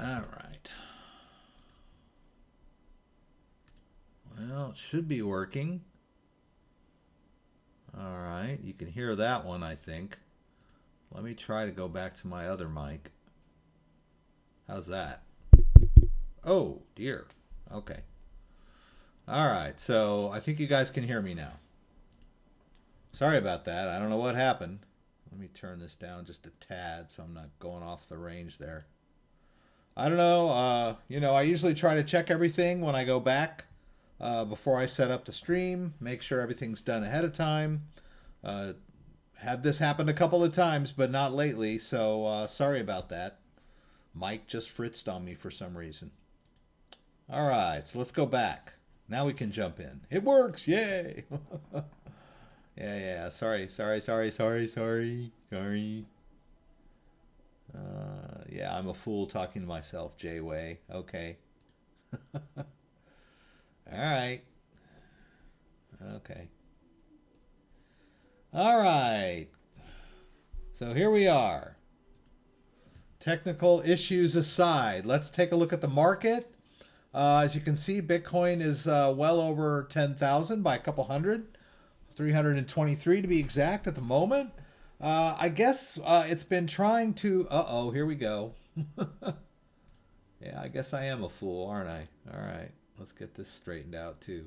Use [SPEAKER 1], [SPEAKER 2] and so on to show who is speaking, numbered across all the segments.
[SPEAKER 1] All right. Well, it should be working. All right. You can hear that one, I think. Let me try to go back to my other mic. How's that? Oh, dear. Okay. All right. So I think you guys can hear me now. Sorry about that. I don't know what happened. Let me turn this down just a tad so I'm not going off the range there. I don't know. I usually try to check everything when I go back before I set up the stream, make sure everything's done ahead of time. Had this happen a couple of times, but not lately, so sorry about that. Mike just fritzed on me for some reason. All right, so let's go back. Now we can jump in. It works, yay! Yeah. Sorry. Yeah, I'm a fool talking to myself, Jay-Way. Okay. All right. Okay. All right. So here we are. Technical issues aside, let's take a look at the market. As you can see, Bitcoin is well over 10,000 by a couple hundred. 323 to be exact at the moment. I guess it's been trying to... Uh-oh, here we go. Yeah, I guess I am a fool, aren't I? All right, let's get this straightened out too.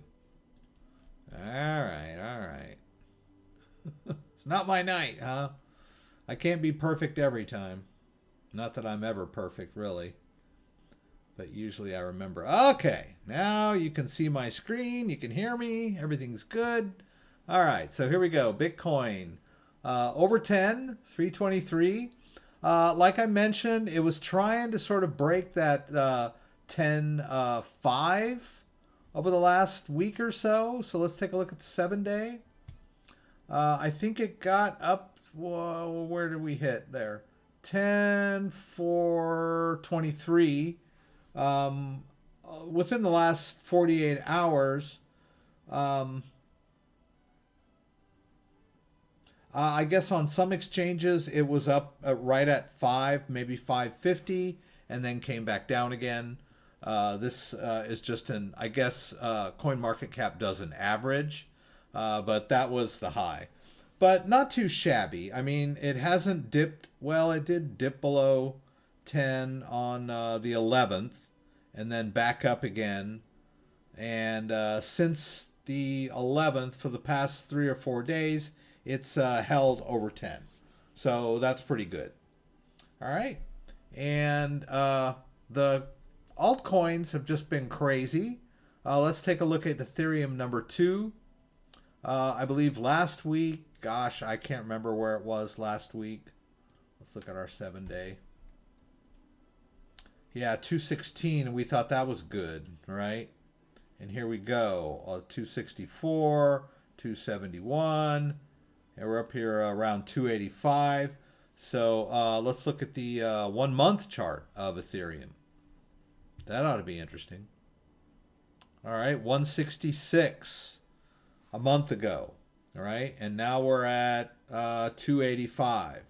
[SPEAKER 1] All right. It's not my night, huh? I can't be perfect every time. Not that I'm ever perfect, really. But usually I remember. Okay, now you can see my screen. You can hear me. Everything's good. All right, so here we go. Bitcoin. Over 10, 323. Like I mentioned, it was trying to sort of break that 10.5 over the last week or so. So let's take a look at the 7-day. I think it got up, where did we hit there? 10.423. Within the last 48 hours. I guess on some exchanges it was up right at 5, maybe 550, and then came back down again. This is just I guess CoinMarketCap does an average, but that was the high. But not too shabby. I mean, it hasn't dipped. Well, it did dip below 10 on the 11th, and then back up again. And since the 11th, for the past 3 or 4 days, it's held over 10. So that's pretty good. All right. And the altcoins have just been crazy. Let's take a look at Ethereum number 2. I believe last week, gosh, I can't remember where it was last week. Let's look at our 7-day. Yeah, 216, and we thought that was good, right? And here we go. 264, 271. And we're up here around 285. So let's look at the 1 month chart of Ethereum. That ought to be interesting. All right, 166 a month ago. All right, and now we're at 285.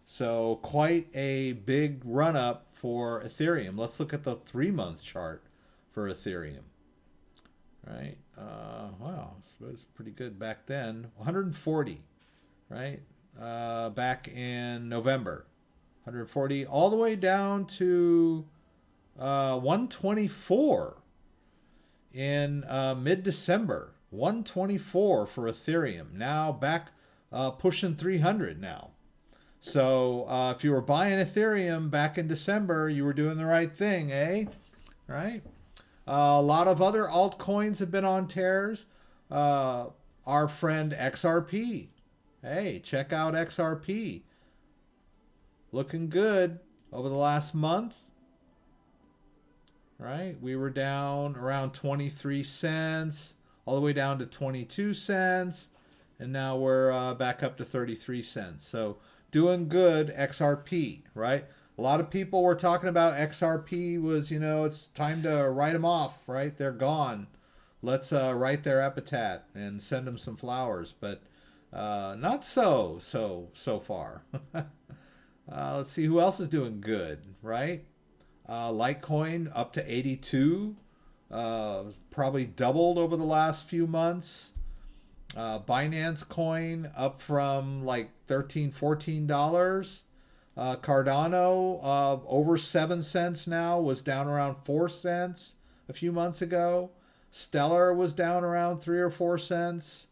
[SPEAKER 1] So quite a big run up for Ethereum. Let's look at the 3 month chart for Ethereum. All right, wow, it was pretty good back then. 140. Right, back in November, 140, all the way down to 124 in mid-December. 124 for Ethereum. Now back pushing 300 now. So if you were buying Ethereum back in December, you were doing the right thing, eh? Right? A lot of other altcoins have been on tears. Our friend XRP. Hey, check out XRP. Looking good over the last month. Right? We were down around 23 cents, all the way down to 22 cents, and now we're back up to 33 cents. So doing good, XRP, right? A lot of people were talking about XRP was, it's time to write them off, right? They're gone. Let's write their epitaph and send them some flowers, but not so far. Let's see who else is doing good, right? Litecoin up to 82, probably doubled over the last few months. Binance coin up from like $13-14. Cardano over 7 cents now, was down around 4 cents a few months ago. Stellar was down around 3 or 4 cents.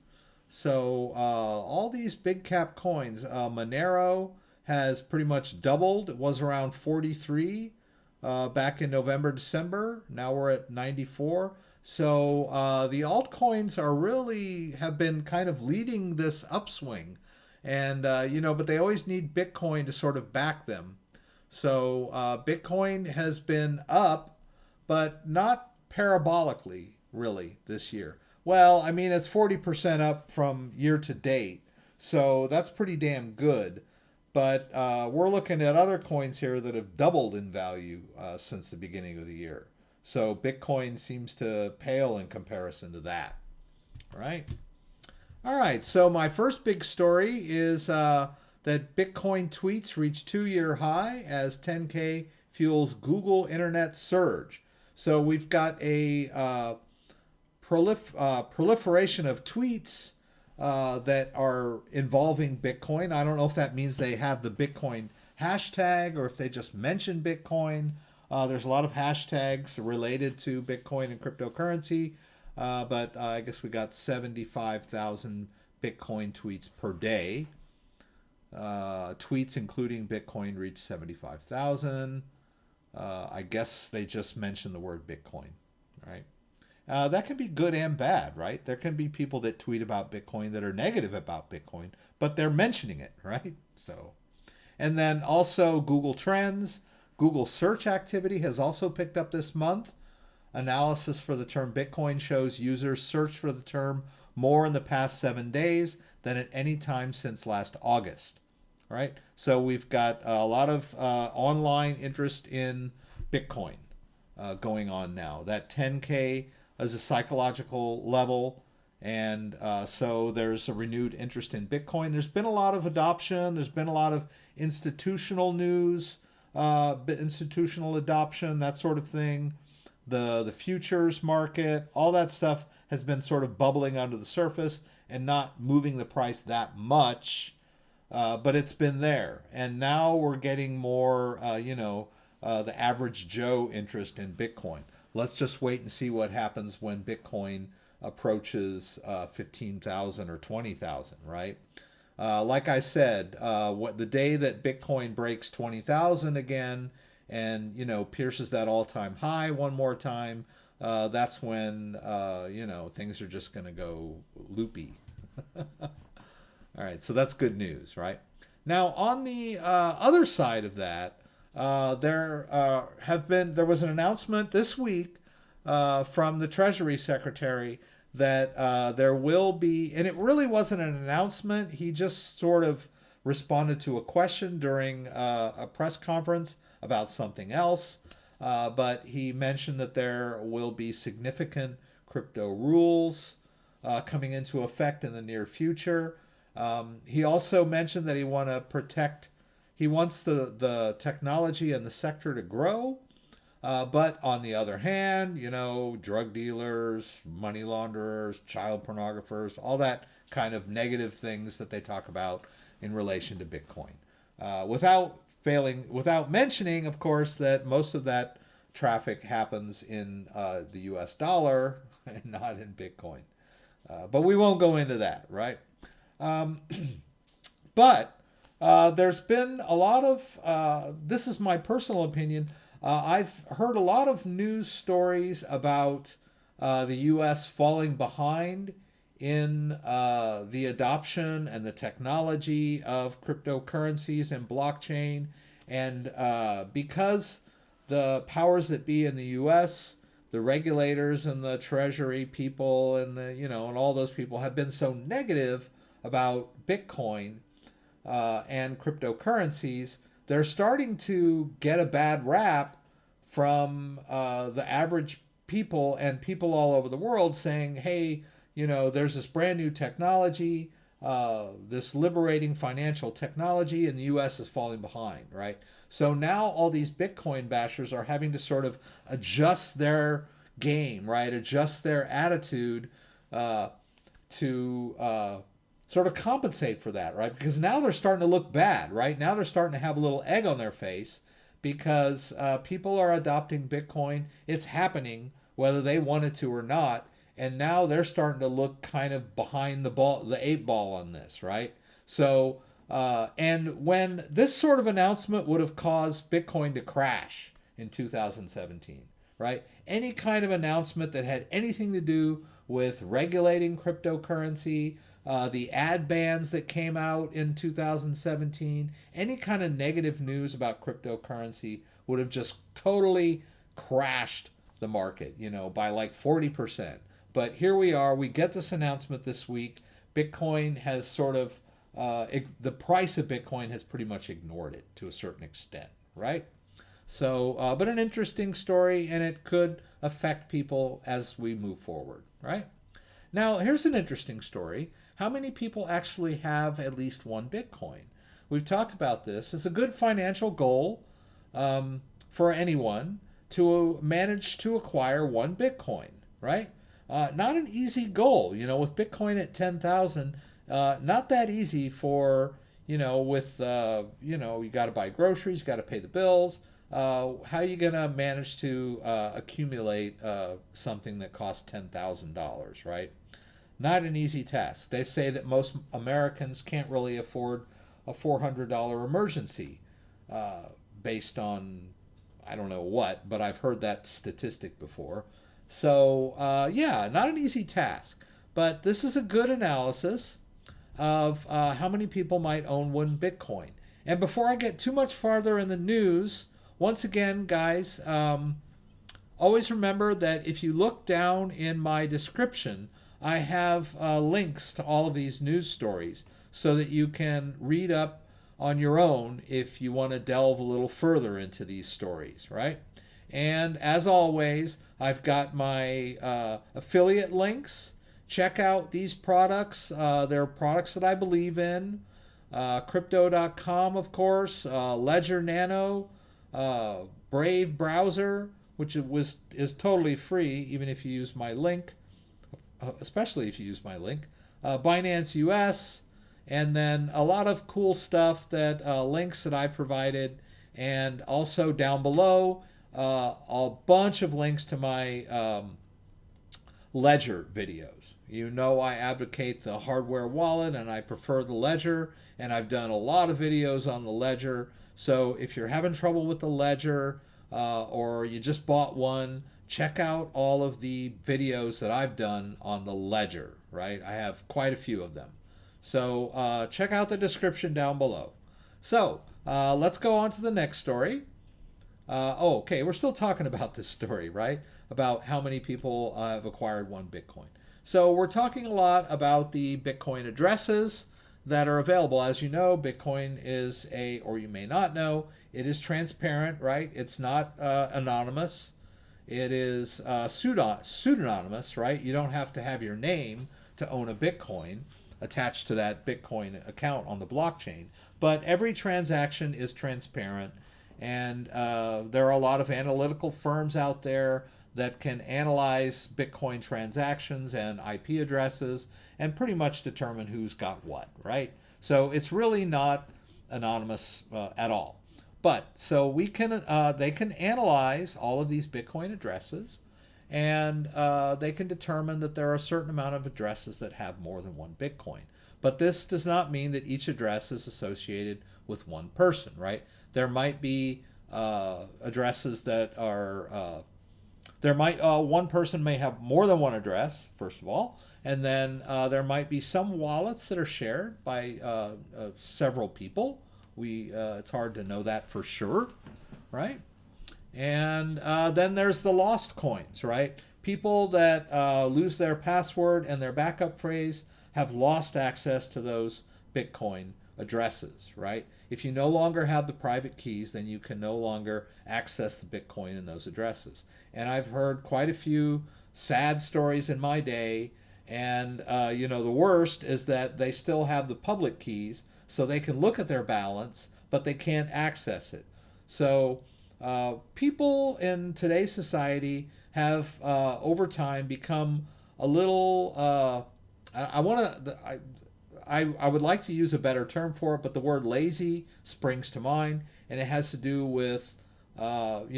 [SPEAKER 1] So all these big cap coins, Monero has pretty much doubled. It was around 43 back in November, December. Now we're at 94. So the altcoins are really have been kind of leading this upswing. And, but they always need Bitcoin to sort of back them. So Bitcoin has been up, but not parabolically, really, this year. Well, I mean, it's 40% up from year to date. So that's pretty damn good. But we're looking at other coins here that have doubled in value since the beginning of the year. So Bitcoin seems to pale in comparison to that. All right. All right, so my first big story is that Bitcoin tweets reach 2-year high as 10K fuels Google internet surge. So we've got a proliferation of tweets that are involving Bitcoin. I don't know if that means they have the Bitcoin hashtag or if they just mention Bitcoin. There's a lot of hashtags related to Bitcoin and cryptocurrency. But I guess we got 75,000 Bitcoin tweets per day. Tweets including Bitcoin reached 75,000. I guess they just mentioned the word Bitcoin, right? That can be good and bad, right? There can be people that tweet about Bitcoin that are negative about Bitcoin, but they're mentioning it, right? So, and then also Google Trends. Google search activity has also picked up this month. Analysis for the term Bitcoin shows users searched for the term more in the past 7 days than at any time since last August. All right, so we've got a lot of online interest in Bitcoin going on now. That 10K is a psychological level, and so there's a renewed interest in Bitcoin. There's been a lot of adoption. There's been a lot of institutional news, institutional adoption, that sort of thing. The futures market, all that stuff has been sort of bubbling under the surface and not moving the price that much, but it's been there. And now we're getting more, the average Joe interest in Bitcoin. Let's just wait and see what happens when Bitcoin approaches 15,000 or 20,000, right? Like I said, the day that Bitcoin breaks 20,000 again, and pierces that all-time high one more time, that's when things are just going to go loopy. All right, so that's good news, right? Now on the other side of that, there was an announcement this week from the Treasury Secretary that there will be, and it really wasn't an announcement. He just sort of responded to a question during a press conference about something else, but he mentioned that there will be significant crypto rules coming into effect in the near future. He also mentioned that he wants the technology and the sector to grow, but on the other hand, drug dealers, money launderers, child pornographers, all that kind of negative things that they talk about in relation to Bitcoin, without mentioning, of course, that most of that traffic happens in the US dollar and not in Bitcoin. But we won't go into that, right? But there's been a lot of, this is my personal opinion, I've heard a lot of news stories about the US falling behind in the adoption and the technology of cryptocurrencies and blockchain. And because the powers that be in the US, the regulators and the Treasury people and and all those people have been so negative about Bitcoin and cryptocurrencies, they're starting to get a bad rap from the average people and people all over the world saying, hey, there's this brand new technology, this liberating financial technology, and the U.S. is falling behind, right? So now all these Bitcoin bashers are having to sort of adjust their game, right? Adjust their attitude to sort of compensate for that, right? Because now they're starting to look bad, right? Now they're starting to have a little egg on their face because people are adopting Bitcoin. It's happening whether they wanted to or not. And now they're starting to look kind of behind the eight ball on this, right? So, and when this sort of announcement would have caused Bitcoin to crash in 2017, right? Any kind of announcement that had anything to do with regulating cryptocurrency, the ad bans that came out in 2017, any kind of negative news about cryptocurrency would have just totally crashed the market, by like 40%. But here we are. We get this announcement this week. Bitcoin has sort of, the price of Bitcoin has pretty much ignored it to a certain extent, right? So, but an interesting story, and it could affect people as we move forward, right? Now, here's an interesting story. How many people actually have at least one Bitcoin? We've talked about this. It's a good financial goal for anyone to manage to acquire one Bitcoin, right? Not an easy goal, with Bitcoin at 10,000, not that easy for, with, you got to buy groceries, you got to pay the bills. How are you going to manage to accumulate something that costs $10,000, right? Not an easy task. They say that most Americans can't really afford a $400 emergency based on, I don't know what, but I've heard that statistic before. So, yeah, not an easy task. But this is a good analysis of how many people might own one Bitcoin. And before I get too much farther in the news, once again, guys, always remember that if you look down in my description, I have links to all of these news stories so that you can read up on your own if you want to delve a little further into these stories, right? And as always, I've got my affiliate links. Check out these products. They're products that I believe in. Crypto.com, of course, Ledger Nano, Brave browser, which is totally free, even if you use my link, especially if you use my link. Binance US, and then a lot of cool stuff that links that I provided, and also down below a bunch of links to my Ledger videos. I advocate the hardware wallet and I prefer the Ledger, and I've done a lot of videos on the Ledger. So if you're having trouble with the Ledger or you just bought one, check out all of the videos that I've done on the Ledger, right? I have quite a few of them. So check out the description down below. So let's go on to the next story. Okay, we're still talking about this story, right? About how many people have acquired one Bitcoin. So we're talking a lot about the Bitcoin addresses that are available. As you know, Bitcoin is or you may not know, it is transparent, right? It's not anonymous. It is pseudonymous, right? You don't have to have your name to own a Bitcoin attached to that Bitcoin account on the blockchain. But every transaction is transparent. And there are a lot of analytical firms out there that can analyze Bitcoin transactions and IP addresses and pretty much determine who's got what, right? So it's really not anonymous at all. But so they can analyze all of these Bitcoin addresses, and they can determine that there are a certain amount of addresses that have more than one Bitcoin. But this does not mean that each address is associated with one person, right? There might be addresses that are, one person may have more than one address, first of all, and then there might be some wallets that are shared by several people. It's hard to know that for sure, right? And then there's the lost coins, right? People that lose their password and their backup phrase have lost access to those Bitcoin addresses, right? If you no longer have the private keys, then you can no longer access the Bitcoin in those addresses. And I've heard quite a few sad stories in my day, and the worst is that they still have the public keys, so they can look at their balance, but they can't access it. So people in today's society have over time become a little. I want to. I would like to use a better term for it, but the word lazy springs to mind, and it has to do with all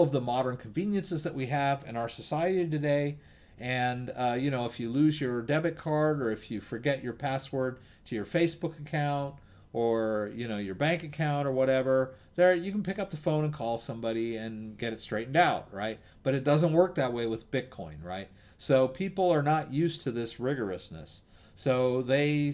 [SPEAKER 1] of the modern conveniences that we have in our society today. And if you lose your debit card, or if you forget your password to your Facebook account, or your bank account or whatever, there you can pick up the phone and call somebody and get it straightened out, right? But it doesn't work that way with Bitcoin, right? So people are not used to this rigorousness. So they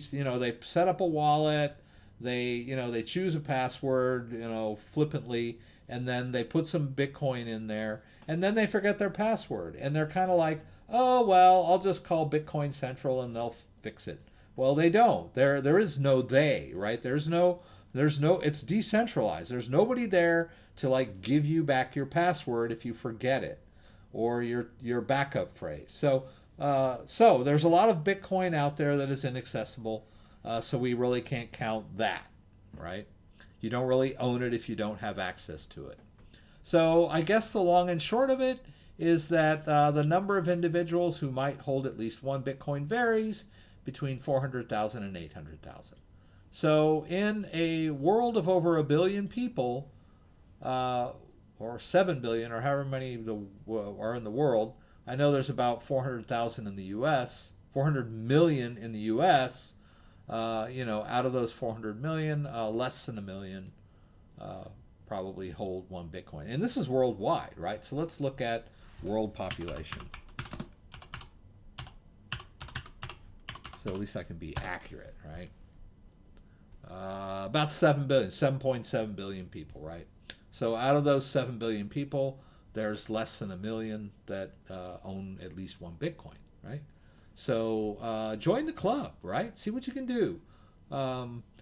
[SPEAKER 1] set up a wallet, they choose a password, flippantly, and then they put some Bitcoin in there, and then they forget their password, and they're kind of like, oh well, I'll just call Bitcoin Central and they'll fix it. Well, they don't. There is no they, right? There's no it's decentralized. There's nobody there to like give you back your password if you forget it, or your backup phrase. So there's a lot of Bitcoin out there that is inaccessible. So we really can't count that, right? You don't really own it if you don't have access to it. So I guess the long and short of it is that the number of individuals who might hold at least one Bitcoin varies between 400,000 and 800,000. So in a world of over a billion people, or 7 billion, or however many are in the world, I know there's about 400,000 in the U.S., 400 million in the U.S. Out of those 400 million, less than a million probably hold one Bitcoin. And this is worldwide, right? So let's look at world population. So at least I can be accurate, right? About 7 billion, 7.7 billion people, right? So out of those 7 billion people, there's less than a million that own at least one Bitcoin, right? So join the club, right? See what you can do.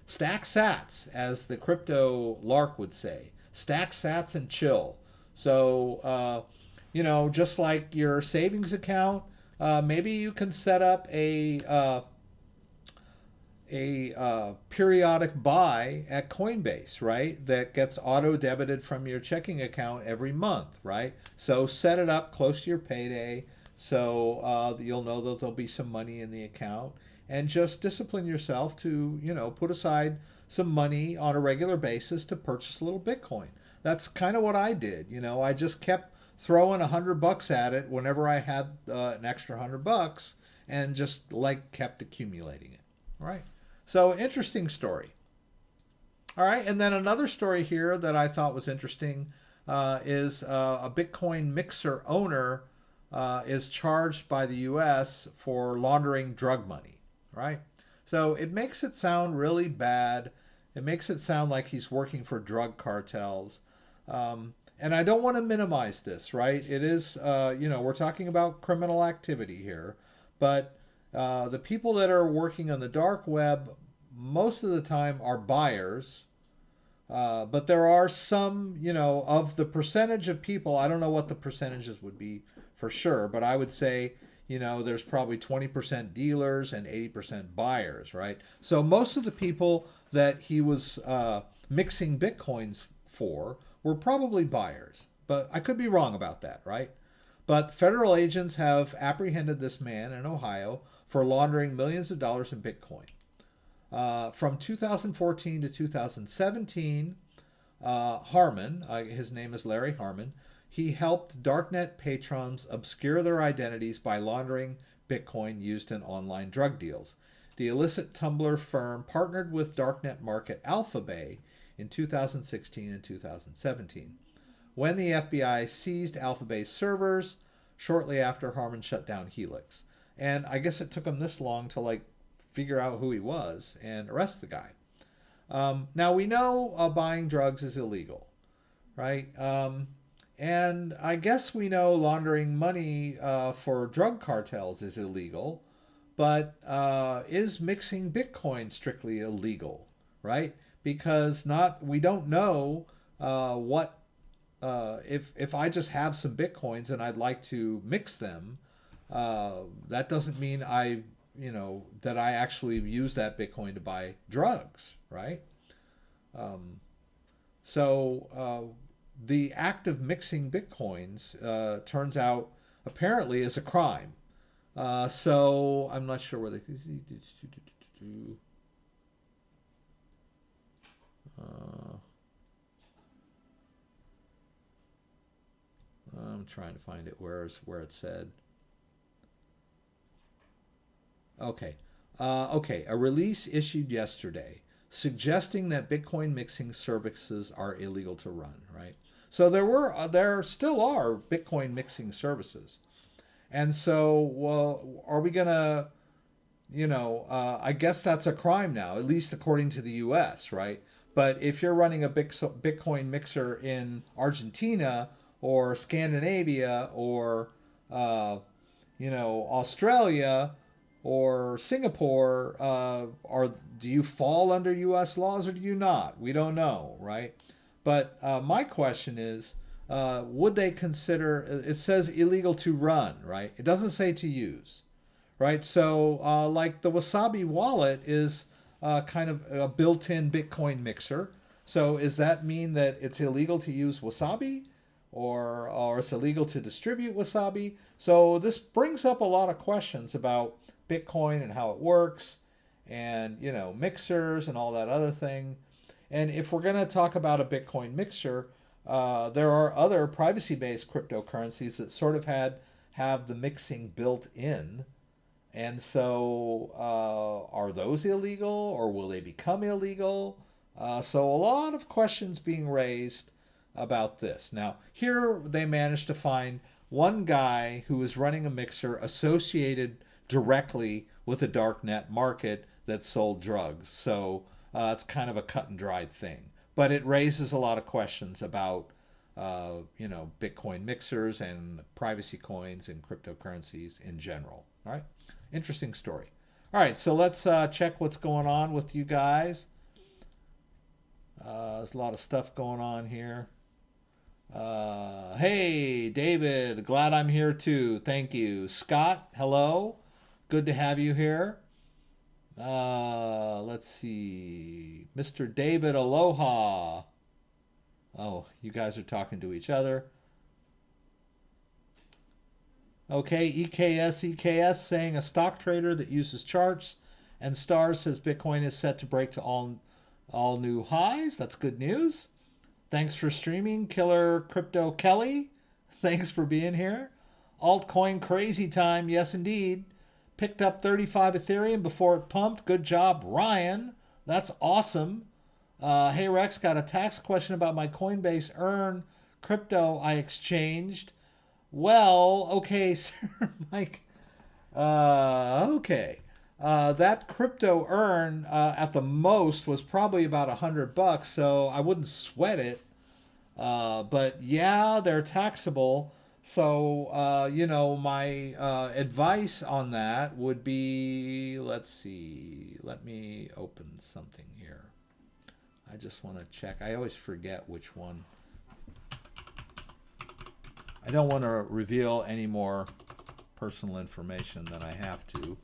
[SPEAKER 1] Stack sats, as the crypto lark would say. Stack sats and chill. So, just like your savings account, maybe you can set up a periodic buy at Coinbase, right? That gets auto debited from your checking account every month, right? So set it up close to your payday, so you'll know that there'll be some money in the account, and just discipline yourself to put aside some money on a regular basis to purchase a little Bitcoin. That's kind of what I did. I just kept throwing $100 at it whenever I had an extra $100, and just kept accumulating it, right? So interesting story. All right, and then another story here that I thought was interesting is a Bitcoin mixer owner is charged by the U.S. for laundering drug money, right? So it makes it sound really bad. It makes it sound like he's working for drug cartels. And I don't want to minimize this, right? It is, we're talking about criminal activity here, but the people that are working on the dark web most of the time are buyers. But there are some, of the percentage of people, I don't know what the percentages would be for sure, but I would say, there's probably 20% dealers and 80% buyers, right? So most of the people that he was mixing Bitcoins for were probably buyers, but I could be wrong about that, right? But federal agents have apprehended this man in Ohio for laundering millions of dollars in Bitcoin. From 2014 to 2017, Harmon, his name is Larry Harmon, he helped darknet patrons obscure their identities by laundering Bitcoin used in online drug deals. The illicit Tumblr firm partnered with darknet market Alphabay in 2016 and 2017. When the FBI seized Alphabay's servers shortly after Harmon shut down Helix. And I guess it took him this long to figure out who he was and arrest the guy. Now we know buying drugs is illegal, right? And I guess we know laundering money for drug cartels is illegal, but is mixing Bitcoin strictly illegal, right? Because we don't know what if I just have some Bitcoins and I'd like to mix them, that doesn't mean that I actually use that Bitcoin to buy drugs, right? So the act of mixing Bitcoins turns out apparently is a crime. So I'm not sure where they. I'm trying to find it. Where it said? Okay. Okay. A release issued yesterday suggesting that Bitcoin mixing services are illegal to run. Right. So there still are Bitcoin mixing services, and so well, are we gonna? I guess that's a crime now, at least according to the U.S. Right. But if you're running a Bitcoin mixer in Argentina or Scandinavia or Australia or Singapore, do you fall under U.S. laws or do you not? We don't know, right? But my question is, would they consider? It says illegal to run, right? It doesn't say to use, right? So, like the Wasabi wallet is kind of a built-in Bitcoin mixer. So, does that mean that it's illegal to use Wasabi? Or it's illegal to distribute Wasabi. So this brings up a lot of questions about Bitcoin and how it works, and mixers and all that other thing. And if we're going to talk about a Bitcoin mixer, there are other privacy-based cryptocurrencies that sort of have the mixing built in. And so, are those illegal, or will they become illegal? So a lot of questions being raised about this. Now, here they managed to find one guy who was running a mixer associated directly with a darknet market that sold drugs. So it's kind of a cut and dried thing. But it raises a lot of questions about, Bitcoin mixers and privacy coins and cryptocurrencies in general. All right. Interesting story. All right. So let's check what's going on with you guys. There's a lot of stuff going on here. Hey, David, glad I'm here too. Thank you. Scott, hello. Good to have you here. Let's see. Mr. David, aloha. Oh, you guys are talking to each other. Okay, EKS saying a stock trader that uses charts and stars says Bitcoin is set to break to all new highs. That's good news. Thanks for streaming, Killer Crypto Kelly. Thanks for being here. Altcoin crazy time, yes indeed. Picked up 35 Ethereum before it pumped. Good job, Ryan. That's awesome. Hey Rex, got a tax question about my Coinbase Earn crypto I exchanged. Well, okay, Sir Mike. Okay. That crypto earn at the most was probably about $100, so I wouldn't sweat it. But yeah, they're taxable. So my advice on that would be, let's see, let me open something here. I just want to check. I always forget which one. I don't want to reveal any more personal information than I have to.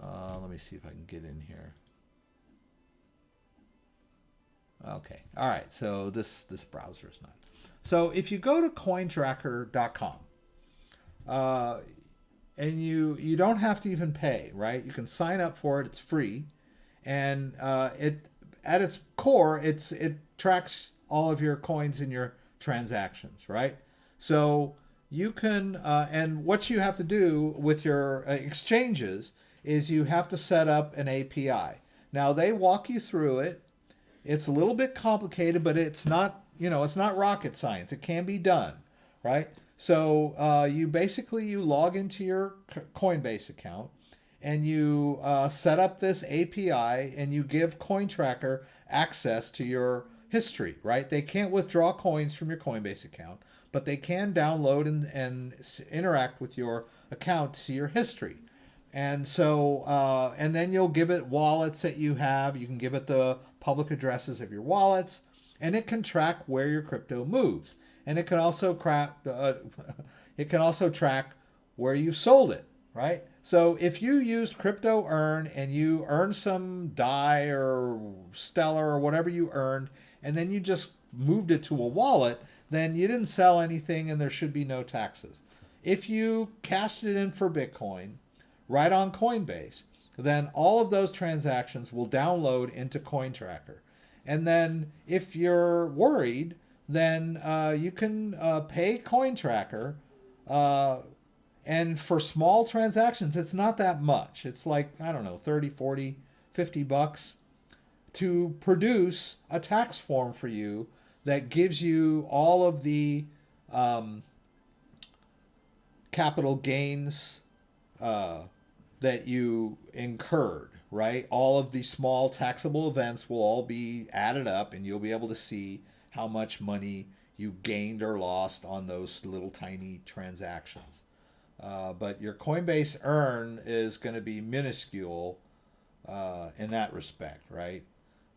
[SPEAKER 1] Let me see if I can get in here. Okay. All right. So this browser is not. So if you go to Cointracker.com, and you don't have to even pay, right? You can sign up for it. It's free, and it at its core, it tracks all of your coins and your transactions, right? So you can, and what you have to do with your exchanges is you have to set up an API. Now they walk you through it. It's a little bit complicated, but it's not, it's not rocket science. It can be done, right? So you log into your Coinbase account and you set up this API and you give Cointracker access to your history, right? They can't withdraw coins from your Coinbase account, but they can download and interact with your account to see your history. And so, and then you'll give it wallets that you have. You can give it the public addresses of your wallets, and it can track where your crypto moves. And it can also track where you sold it, right? So if you used Crypto Earn and you earned some DAI or Stellar or whatever you earned, and then you just moved it to a wallet, then you didn't sell anything and there should be no taxes. If you cashed it in for Bitcoin right on Coinbase, then all of those transactions will download into Cointracker. And then if you're worried, then you can pay Cointracker. And for small transactions, it's not that much. It's like, I don't know, 30, 40, 50 bucks to produce a tax form for you that gives you all of the capital gains that you incurred, right? All of the small taxable events will all be added up, and you'll be able to see how much money you gained or lost on those little tiny transactions. But your Coinbase earn is going to be minuscule in that respect, right?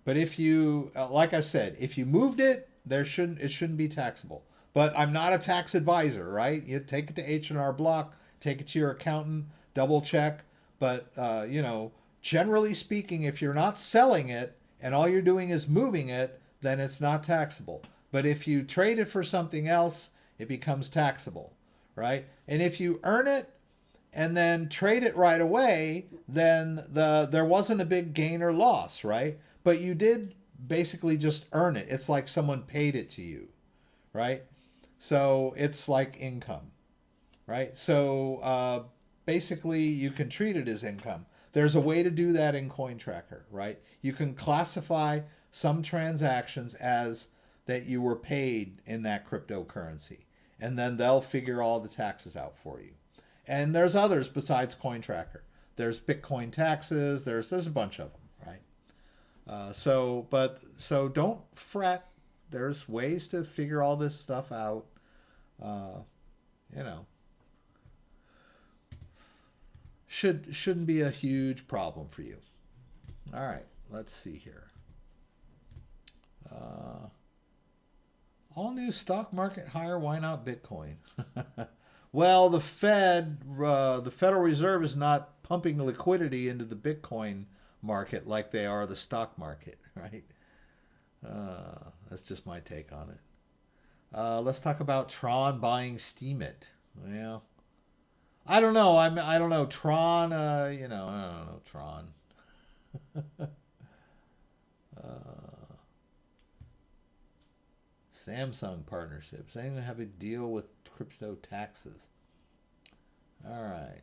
[SPEAKER 1] But if you, like I said, if you moved it, it shouldn't be taxable. But I'm not a tax advisor, right? You take it to H&R Block, take it to your accountant, double check. But you know, generally speaking, if you're not selling it and all you're doing is moving it, then it's not taxable. But if you trade it for something else, it becomes taxable, right? And if you earn it and then trade it right away, then there wasn't a big gain or loss, right? But you did basically just earn it. It's like someone paid it to you, right? So it's like income, right? So basically you can treat it as income. There's a way to do that in Cointracker, right? You can classify some transactions as that you were paid in that cryptocurrency, and then they'll figure all the taxes out for you. And there's others besides Cointracker. There's Bitcoin taxes. There's a bunch of them, right? So don't fret. There's ways to figure all this stuff out. You know, shouldn't be a huge problem for you. All right, let's see here. All new stock market higher. Why not Bitcoin? Well, the Federal Reserve is not pumping liquidity into the Bitcoin market like they are the stock market, right? That's just my take on it. Let's talk about Tron buying Steemit. Yeah, I don't know. I don't know Tron. You know, I don't know Tron. Samsung partnerships. They didn't have a deal with crypto taxes. All right.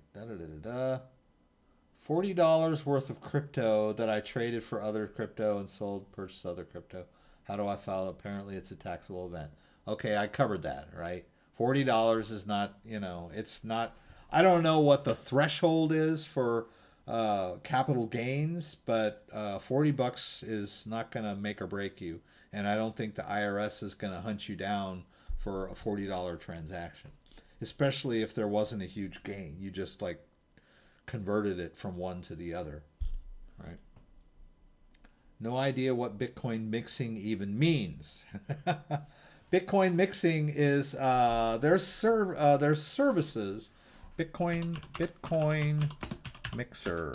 [SPEAKER 1] $40 worth of crypto that I traded for other crypto and sold, purchased other crypto. How do I file? Apparently, it's a taxable event. Okay, I covered that, right? $40 is not, you know, it's not. I don't know what the threshold is for capital gains, but $40 is not going to make or break you. And I don't think the IRS is going to hunt you down for a $40 transaction, especially if there wasn't a huge gain. You just like converted it from one to the other, right? No idea what Bitcoin mixing even means. Bitcoin mixing is there's services. Bitcoin mixer.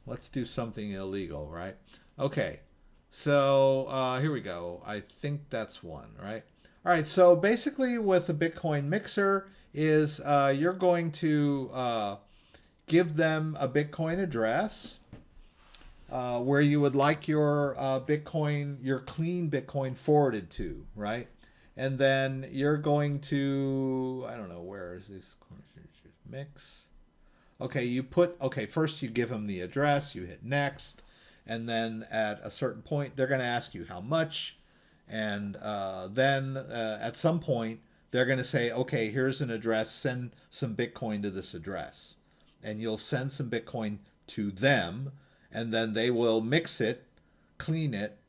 [SPEAKER 1] Let's do something illegal, right? Okay. So here we go. I think that's one, right? All right. So basically, with the Bitcoin mixer, is you're going to give them a Bitcoin address where you would like your Bitcoin, your clean Bitcoin forwarded to, right? And then you're going to, I don't know, where is this mix? Okay, first you give them the address, you hit next. And then at a certain point, they're going to ask you how much. And then at some point, they're going to say, okay, here's an address. Send some Bitcoin to this address. And you'll send some Bitcoin to them. And then they will mix it, clean it,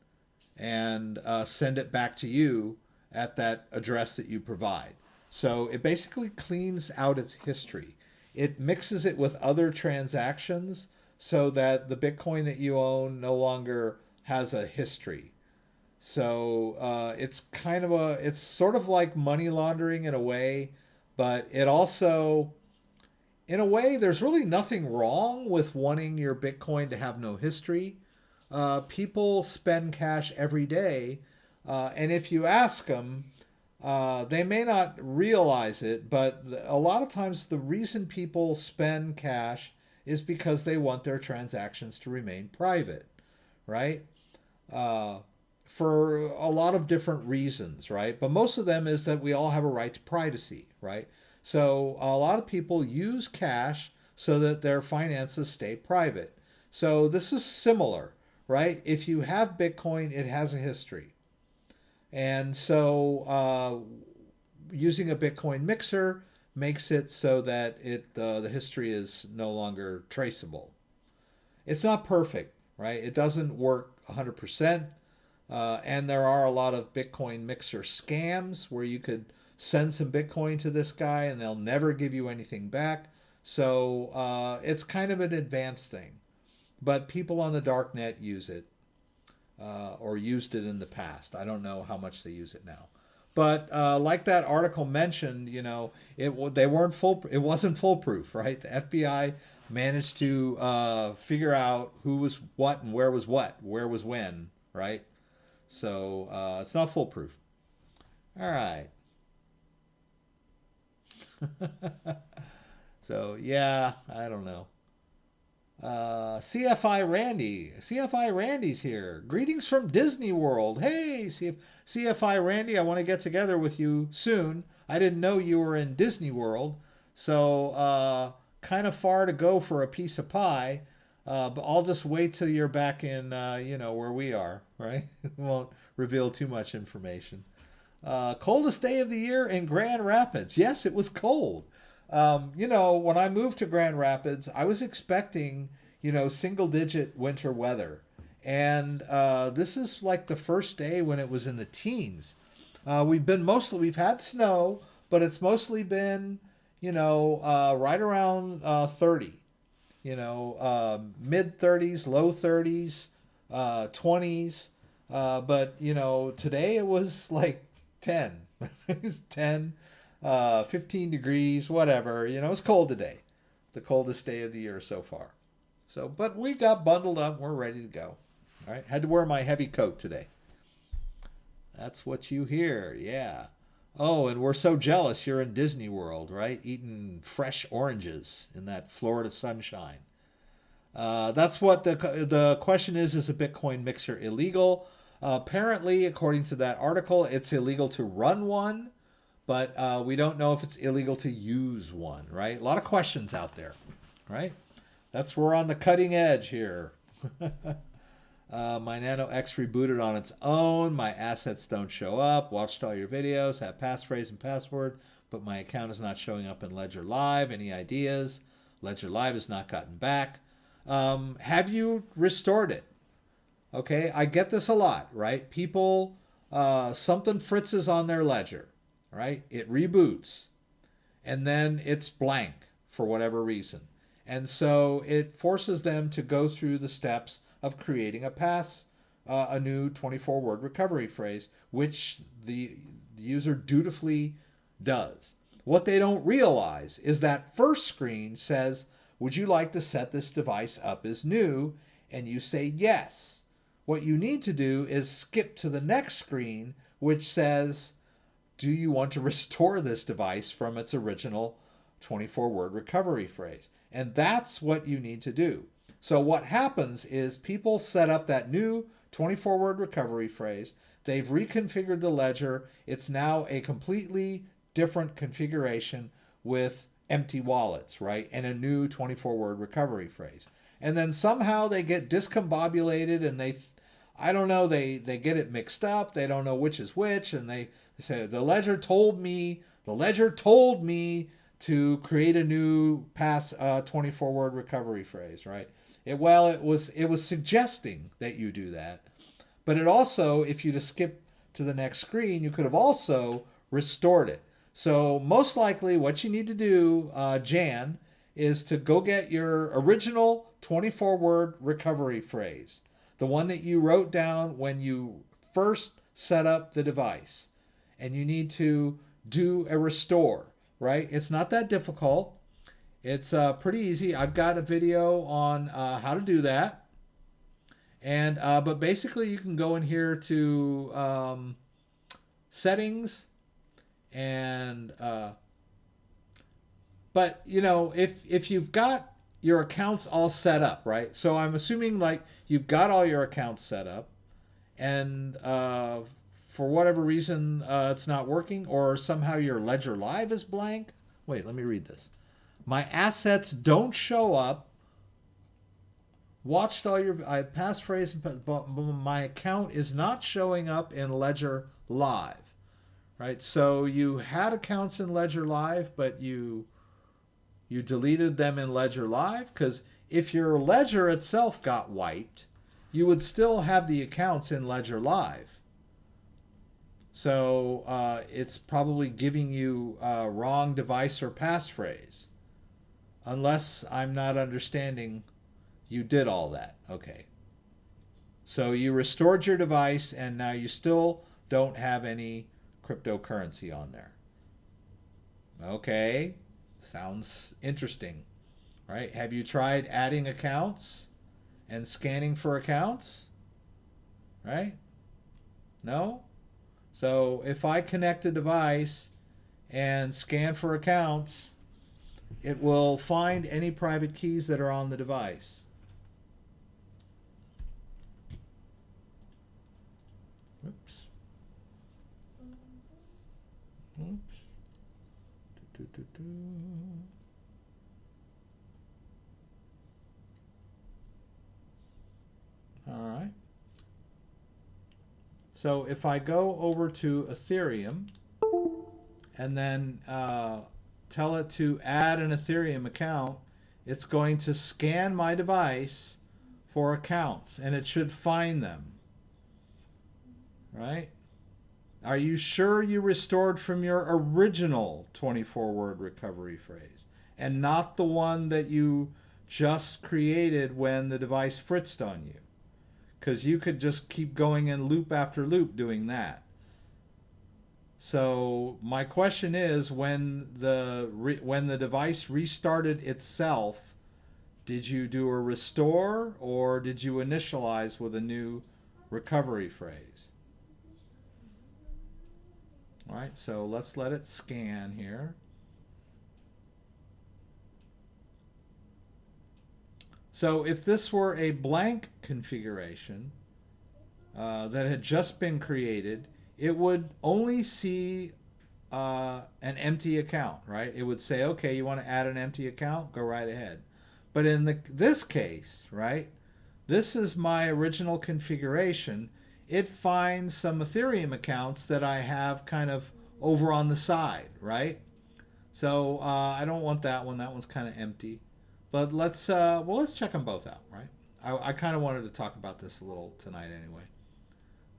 [SPEAKER 1] and send it back to you at that address that you provide. So it basically cleans out its history. It mixes it with other transactions, so that the Bitcoin that you own no longer has a history. So it's sort of like money laundering in a way, but it also, in a way, there's really nothing wrong with wanting your Bitcoin to have no history. people spend cash every day. And if you ask them, they may not realize it, but a lot of times the reason people spend cash is because they want their transactions to remain private, right? For a lot of different reasons, right? But most of them is that we all have a right to privacy, right? So a lot of people use cash so that their finances stay private. So this is similar, right? If you have Bitcoin, it has a history. And so using a Bitcoin mixer makes it so that the history is no longer traceable. It's not perfect, right? It doesn't work 100%. And there are a lot of Bitcoin mixer scams where you could send some Bitcoin to this guy and they'll never give you anything back. So it's kind of an advanced thing. But people on the dark net use it. Or used it in the past. I don't know how much they use it now, but like that article mentioned, you know, it wasn't foolproof, right? The FBI managed to figure out who was what and where was when, right? So it's not foolproof. All right. So yeah, I don't know. CFI Randy's here. Greetings from Disney World. Hey, CFI Randy, I want to get together with you soon. I didn't know you were in Disney World, so kind of far to go for a piece of pie. But I'll just wait till you're back in, where we are, right? Won't reveal too much information. Coldest day of the year in Grand Rapids. Yes, it was cold. When I moved to Grand Rapids, I was expecting, single-digit winter weather. And this is like the first day when it was in the teens. We've had snow, but it's mostly been, right around 30. Mid 30s, low 30s, 20s. But, today it was like 10. It was 10. 15 degrees, whatever. It's cold today. The coldest day of the year so far. So, but we got bundled up. We're ready to go. All right. Had to wear my heavy coat today. That's what you hear. Yeah. Oh, and we're so jealous you're in Disney World, right? Eating fresh oranges in that Florida sunshine. That's what the question is a Bitcoin mixer illegal? Apparently, according to that article, it's illegal to run one. But we don't know if it's illegal to use one, right? A lot of questions out there, right? We're on the cutting edge here. My Nano X rebooted on its own. My assets don't show up. Watched all your videos, have passphrase and password, but my account is not showing up in Ledger Live. Any ideas? Ledger Live has not gotten back. Have you restored it? Okay, I get this a lot, right? People, something fritzes on their Ledger. Right? It reboots and then it's blank for whatever reason. And so it forces them to go through the steps of creating a new 24-word recovery phrase, which the user dutifully does. What they don't realize is that first screen says, would you like to set this device up as new? And you say yes. What you need to do is skip to the next screen, which says, do you want to restore this device from its original 24-word recovery phrase? And that's what you need to do. So what happens is people set up that new 24-word recovery phrase. They've reconfigured the ledger. It's now a completely different configuration with empty wallets, right? And a new 24-word recovery phrase. And then somehow they get discombobulated and they get it mixed up. They don't know which is which, and they say the ledger told me to create a new 24-word recovery phrase, right? It was suggesting that you do that, but it also, if you just skip to the next screen, you could have also restored it. So most likely, what you need to do, Jan, is to go get your original 24-word recovery phrase, the one that you wrote down when you first set up the device. And you need to do a restore, right? It's not that difficult. It's pretty easy. I've got a video on how to do that. And but basically you can go in here to settings and but you know, if you've got your accounts all set up, right? So I'm assuming like you've got all your accounts set up, and for whatever reason it's not working, or somehow your Ledger Live is blank. Wait, let me read this. My assets don't show up. Watched all your I passphrase, but my account is not showing up in Ledger Live, right? So you had accounts in Ledger Live, but you deleted them in Ledger Live, because if your ledger itself got wiped, you would still have the accounts in Ledger Live. So it's probably giving you a wrong device or passphrase, unless I'm not understanding. You did all that. Okay. So you restored your device, and now you still don't have any cryptocurrency on there. Okay. Sounds interesting, right? Have you tried adding accounts and scanning for accounts? Right? No? So if I connect a device and scan for accounts, it will find any private keys that are on the device. Oops. Oops. All right. So if I go over to Ethereum and then tell it to add an Ethereum account, it's going to scan my device for accounts, and it should find them. Right? Are you sure you restored from your original 24-word recovery phrase and not the one that you just created when the device fritzed on you? Because you could just keep going in loop after loop doing that. So my question is, when the device restarted itself, did you do a restore, or did you initialize with a new recovery phrase? All right, so let's let it scan here. So if this were a blank configuration that had just been created, it would only see an empty account, right? It would say, okay, you want to add an empty account? Go right ahead. But in this case, right, this is my original configuration. It finds some Ethereum accounts that I have kind of over on the side, right? So I don't want that one. That one's kind of empty. But let's check them both out, right? I kind of wanted to talk about this a little tonight anyway.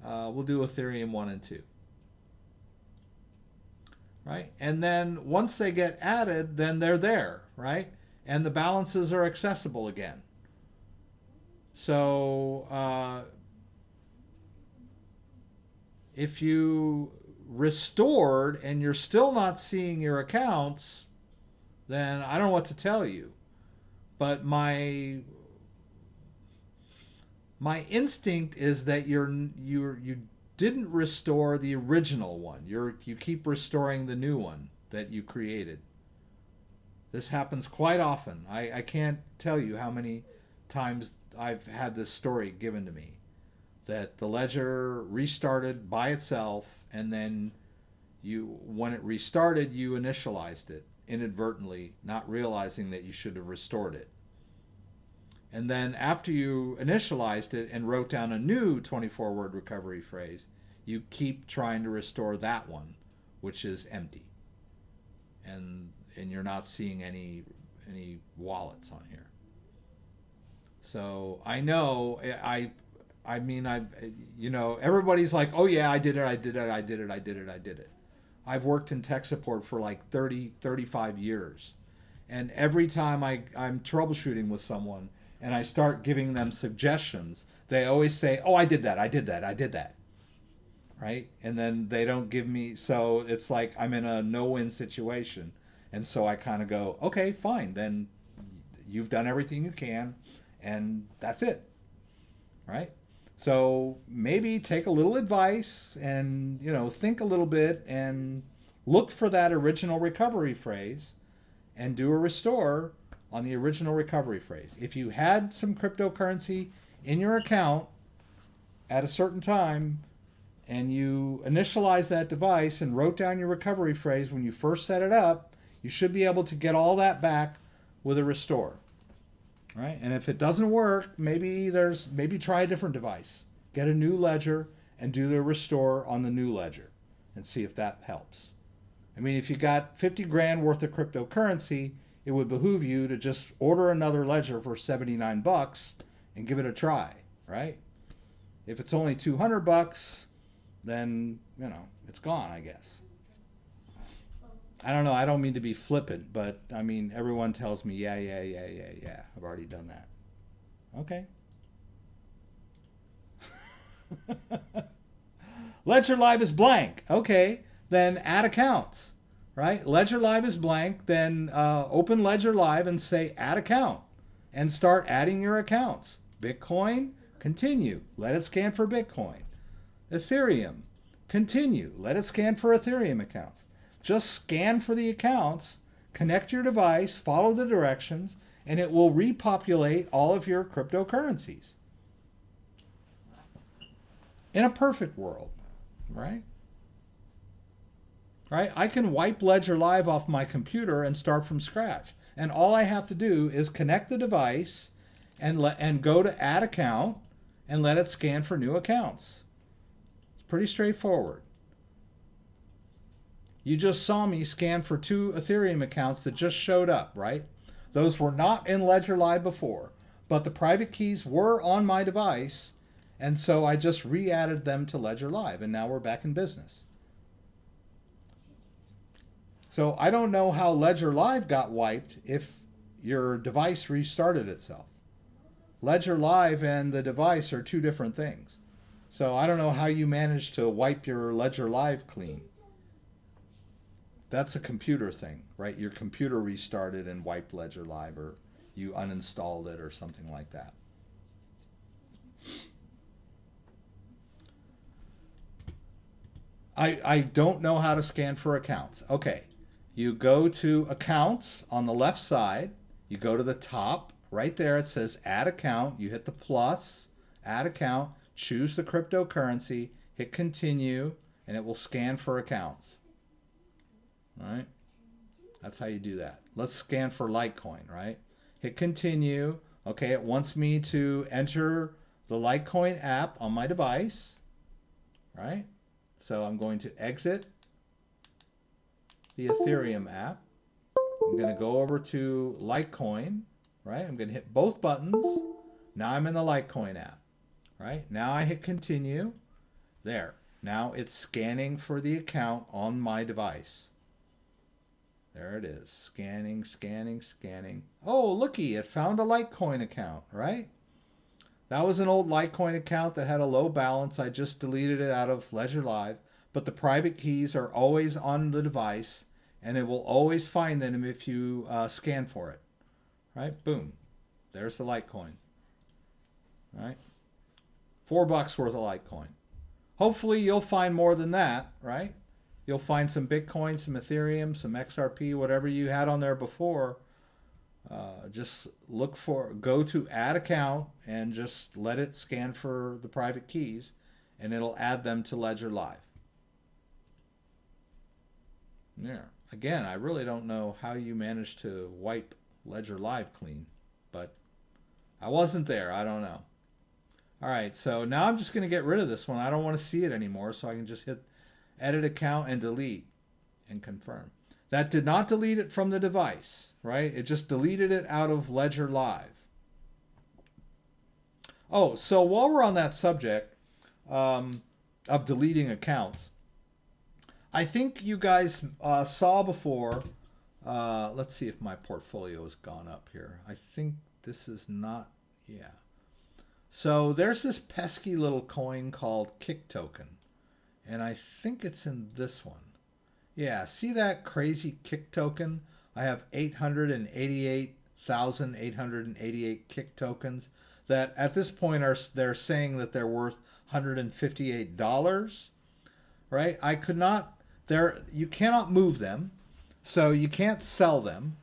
[SPEAKER 1] We'll do Ethereum 1 and 2. Right? And then once they get added, then they're there, right? And the balances are accessible again. So if you restored and you're still not seeing your accounts, then I don't know what to tell you. But my instinct is that you didn't restore the original one. You keep restoring the new one that you created. This happens quite often. I can't tell you how many times I've had this story given to me, that the ledger restarted by itself, and then when it restarted, you initialized it inadvertently, not realizing that you should have restored it. And then after you initialized it and wrote down a new 24-word recovery phrase, you keep trying to restore that one, which is empty. And you're not seeing any wallets on here. So I know, I mean, everybody's like, oh yeah, I did it. I've worked in tech support for like 35 years. And every time I'm troubleshooting with someone and I start giving them suggestions, they always say, oh, I did that. Right? And then they don't give me, so it's like I'm in a no-win situation. And so I kind of go, okay, fine, then you've done everything you can, and that's it. right? So maybe take a little advice and, think a little bit and look for that original recovery phrase and do a restore on the original recovery phrase. If you had some cryptocurrency in your account at a certain time and you initialized that device and wrote down your recovery phrase when you first set it up, you should be able to get all that back with a restore. Right? And if it doesn't work, maybe try a different device. Get a new ledger and do the restore on the new ledger and see if that helps. I mean, if you got 50 grand worth of cryptocurrency, it would behoove you to just order another ledger for 79 bucks and give it a try, right? If it's only 200 bucks, then, it's gone, I guess. I don't know. I don't mean to be flippant, but I mean, everyone tells me, yeah. I've already done that. Okay. Ledger Live is blank. Okay. Then add accounts, right? Ledger Live is blank. Then open Ledger Live and say add account and start adding your accounts. Bitcoin, continue. Let it scan for Bitcoin. Ethereum, continue. Let it scan for Ethereum accounts. Just scan for the accounts, connect your device, follow the directions, and it will repopulate all of your cryptocurrencies. In a perfect world, right? Right? I can wipe Ledger Live off my computer and start from scratch. And all I have to do is connect the device and go to add account and let it scan for new accounts. It's pretty straightforward. You just saw me scan for 2 Ethereum accounts that just showed up, right? Those were not in Ledger Live before, but the private keys were on my device, and so I just re-added them to Ledger Live, and now we're back in business. So I don't know how Ledger Live got wiped if your device restarted itself. Ledger Live and the device are 2 different things. So I don't know how you managed to wipe your Ledger Live clean. That's a computer thing, right? Your computer restarted and wiped Ledger Live, or you uninstalled it or something like that. I don't know how to scan for accounts. Okay, you go to accounts on the left side. You go to the top. Right there it says add account. You hit the plus, add account, choose the cryptocurrency, hit continue, and it will scan for accounts. All right, that's how you do that. Let's scan for Litecoin, right? Hit continue. Okay, it wants me to enter the Litecoin app on my device, right? So I'm going to exit the Ethereum app. I'm going to go over to Litecoin, right? I'm going to hit both buttons. Now I'm in the Litecoin app, right? Now I hit continue. There. Now it's scanning for the account on my device. There it is. Scanning, scanning, scanning. Oh, looky, it found a Litecoin account, right? That was an old Litecoin account that had a low balance. I just deleted it out of Ledger Live. But the private keys are always on the device, and it will always find them if you scan for it. Right? Boom. There's the Litecoin. Right? $4 worth of Litecoin. Hopefully you'll find more than that, right? You'll find some Bitcoin, some Ethereum, some XRP, whatever you had on there before. Just go to add account and just let it scan for the private keys, and it'll add them to Ledger Live. Yeah. Again, I really don't know how you managed to wipe Ledger Live clean, but I wasn't there. I don't know. All right, so now I'm just going to get rid of this one. I don't want to see it anymore, so I can just hit edit account and delete and confirm. That did not delete it from the device, right? It just deleted it out of Ledger Live. Oh, so while we're on that subject of deleting accounts, I think you guys saw before, let's see if my portfolio has gone up here. I think this is not, yeah. So there's this pesky little coin called Kick Token. And I think it's in this one. Yeah, see that crazy Kick Token? I have 888,888 Kick Tokens. that at this point they're saying that they're worth $158, right? I could not, you cannot move them, so you can't sell them.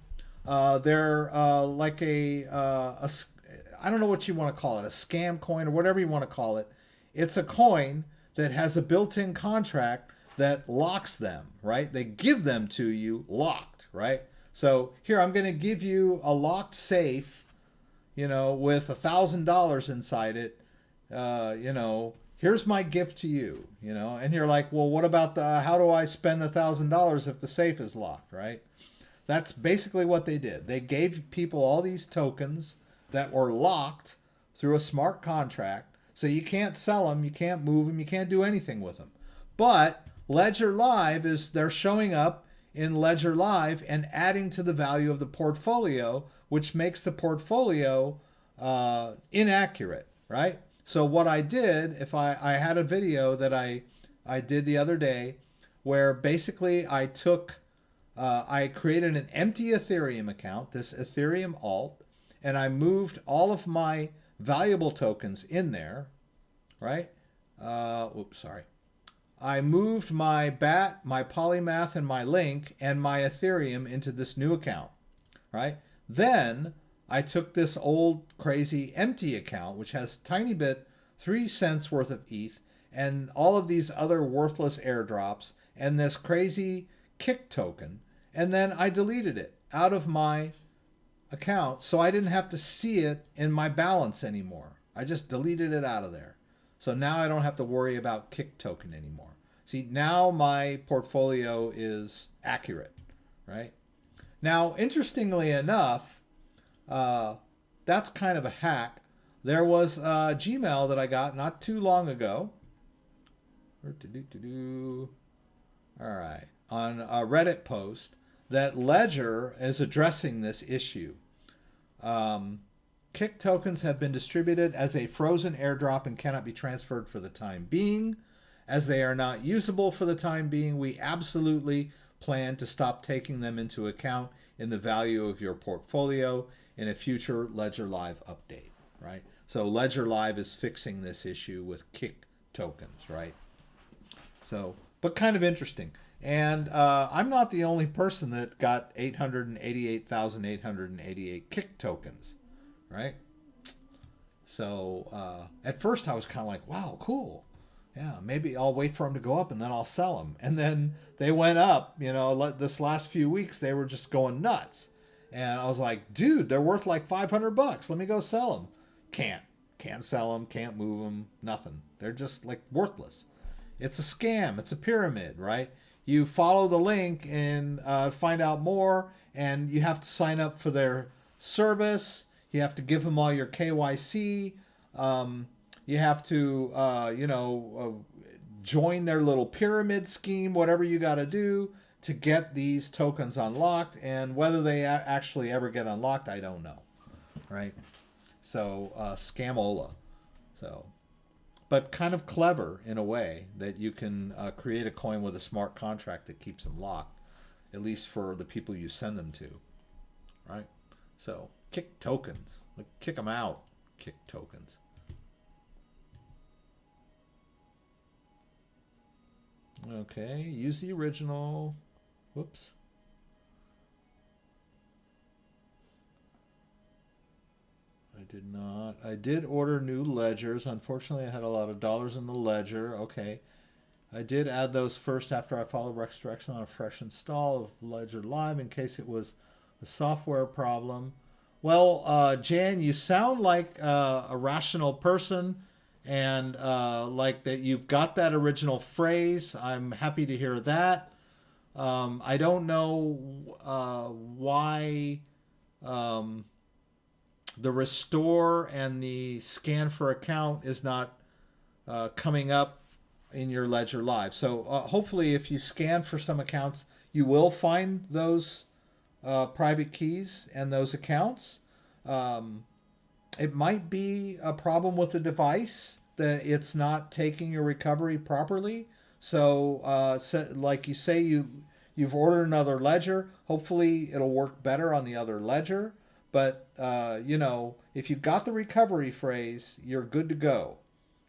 [SPEAKER 1] They're like I don't know what you want to call it, a scam coin or whatever you want to call it. It's a coin that has a built-in contract that locks them, right? They give them to you locked, right? So here, I'm going to give you a locked safe, you know, with $1,000 inside it. You know, here's my gift to you, you know, and you're like, well, what about how do I spend $1,000 if the safe is locked, right? That's basically what they did. They gave people all these tokens that were locked through a smart contract. So you can't sell them, you can't move them, you can't do anything with them. But Ledger Live they're showing up in Ledger Live and adding to the value of the portfolio, which makes the portfolio inaccurate, right? So what I did, if I had a video that I did the other day where basically I created an empty Ethereum account, this Ethereum alt, and I moved all of my valuable tokens in there, right? Oops, sorry. I moved my BAT, my Polymath, and my Link, and my Ethereum into this new account, right? Then I took this old crazy empty account, which has tiny bit, 3 cents worth of ETH, and all of these other worthless airdrops, and this crazy kick token, and then I deleted it out of my account so I didn't have to see it in my balance anymore. I just deleted it out of there. So now I don't have to worry about kick token anymore. See, now my portfolio is accurate, right? Now, interestingly enough, that's kind of a hack. There was a Gmail that I got not too long ago. All right. On a Reddit post that Ledger is addressing this issue. Kick tokens have been distributed as a frozen airdrop and cannot be transferred for the time being. As they are not usable for the time being, we absolutely plan to stop taking them into account in the value of your portfolio in a future Ledger Live update, right? So Ledger Live is fixing this issue with kick tokens, right? So, but kind of interesting. And I'm not the only person that got 888,888 kick tokens, right? So at first I was kind of like, wow, cool. Yeah, maybe I'll wait for them to go up and then I'll sell them. And then they went up, you know, this last few weeks, they were just going nuts. And I was like, dude, they're worth like $500. Let me go sell them. Can't sell them, can't move them, nothing. They're just like worthless. It's a scam. It's a pyramid, right? You follow the link and find out more, and you have to sign up for their service. You have to give them all your KYC. You have to, join their little pyramid scheme, whatever you got to do to get these tokens unlocked. And whether they actually ever get unlocked, I don't know, right? So, scamola. So, but kind of clever in a way that you can create a coin with a smart contract that keeps them locked, at least for the people you send them to, right? So, kick tokens. Like, kick them out. Kick tokens. Okay, use the original. Whoops. I did not. I did order new ledgers. Unfortunately, I had a lot of dollars in the ledger. Okay. I did add those first after I followed Rex direction on a fresh install of Ledger Live in case it was a software problem. Well, Jan, you sound like a rational person and like that you've got that original phrase. I'm happy to hear that. I don't know why the restore and the scan for account is not coming up in your Ledger Live. So hopefully if you scan for some accounts, you will find those private keys and those accounts. It might be a problem with the device that it's not taking your recovery properly. So, like you say, you've ordered another ledger. Hopefully it'll work better on the other ledger. but you know, if you got the recovery phrase, you're good to go,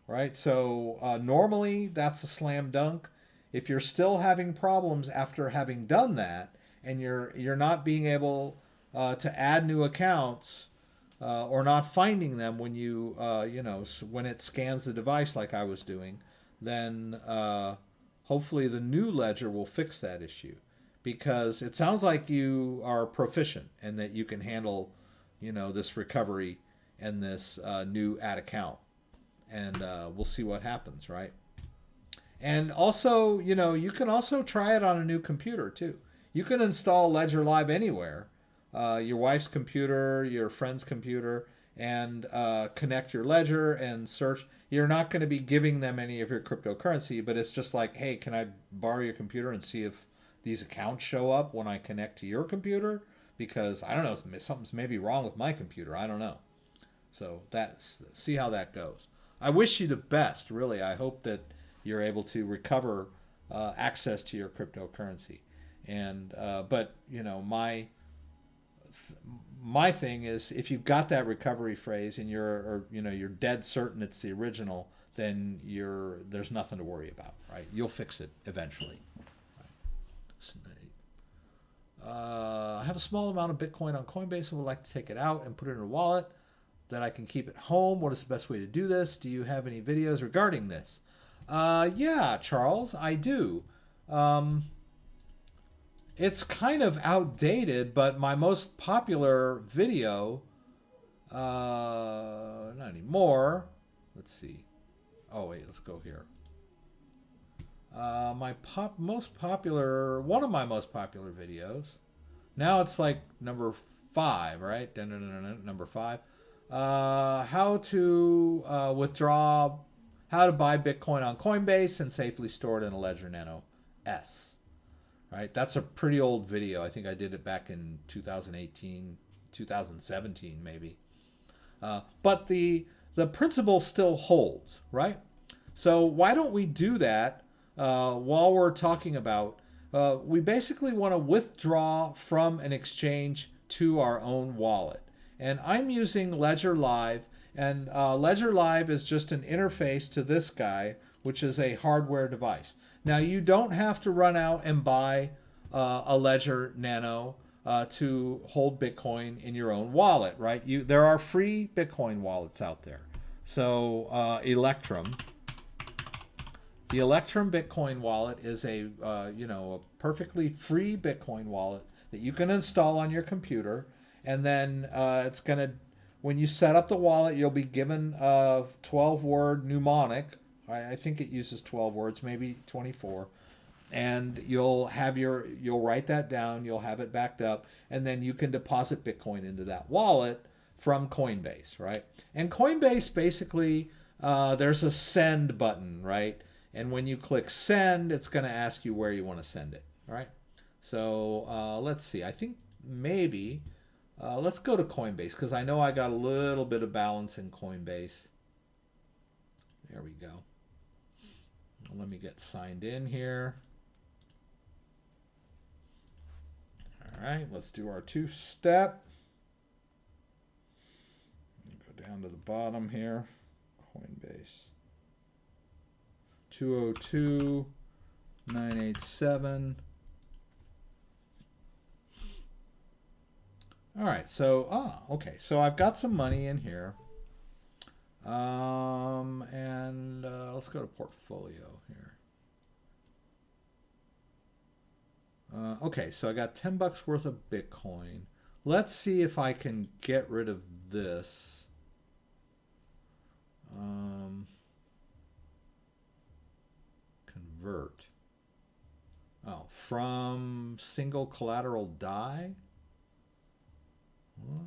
[SPEAKER 1] right? So normally that's a slam dunk. If you're still having problems after having done that, and you're not being able to add new accounts or not finding them when you you know, when it scans the device like I was doing, then hopefully the new ledger will fix that issue, because it sounds like you are proficient and that you can handle, you know, this recovery and this new add account, and we'll see what happens, right? And also, you know, you can also try it on a new computer too. You can install Ledger Live anywhere, your wife's computer, your friend's computer, and connect your ledger and search. You're not going to be giving them any of your cryptocurrency, but it's just like, hey, can I borrow your computer and see if these accounts show up when I connect to your computer? Because I don't know, something's maybe wrong with my computer. I don't know. So see how that goes. I wish you the best, really. I hope that you're able to recover access to your cryptocurrency. And but you know, my thing is, if you've got that recovery phrase and you're dead certain it's the original, then there's nothing to worry about, right? You'll fix it eventually. I have a small amount of Bitcoin on Coinbase and would like to take it out and put it in a wallet that I can keep at home. What is the best way to do this? Do you have any videos regarding this? Yeah, Charles, I do. It's kind of outdated, but my most popular video, not anymore. Let's see. Oh, wait, let's go here. One of my most popular videos. Now it's like number 5, right? Number 5. How to how to buy Bitcoin on Coinbase and safely store it in a Ledger Nano S. Right? That's a pretty old video. I think I did it back in 2018, 2017 maybe. But the principle still holds, right? So why don't we do that while we're talking about, we basically want to withdraw from an exchange to our own wallet. And I'm using Ledger Live, and Ledger Live is just an interface to this guy, which is a hardware device. Now, you don't have to run out and buy a Ledger Nano to hold Bitcoin in your own wallet, right? There are free Bitcoin wallets out there. So Electrum, the Electrum Bitcoin wallet is a a perfectly free Bitcoin wallet that you can install on your computer, and then it's gonna, when you set up the wallet, you'll be given a 12-word mnemonic. I think it uses 12 words, maybe 24. And you'll write that down, you'll have it backed up, and then you can deposit Bitcoin into that wallet from Coinbase, right? And Coinbase basically, there's a send button, right? And when you click send, it's going to ask you where you want to send it, all right? So let's see, I think maybe, let's go to Coinbase, because I know I got a little bit of balance in Coinbase. There we go. Let me get signed in here. All right, let's do our 2-step. Go down to the bottom here. Coinbase. 202-987. All right, so, okay, so I've got some money in here. And let's go to portfolio here. Okay, so I got $10 worth of Bitcoin. Let's see if I can get rid of this. Convert. Oh, from single collateral DAI? Huh?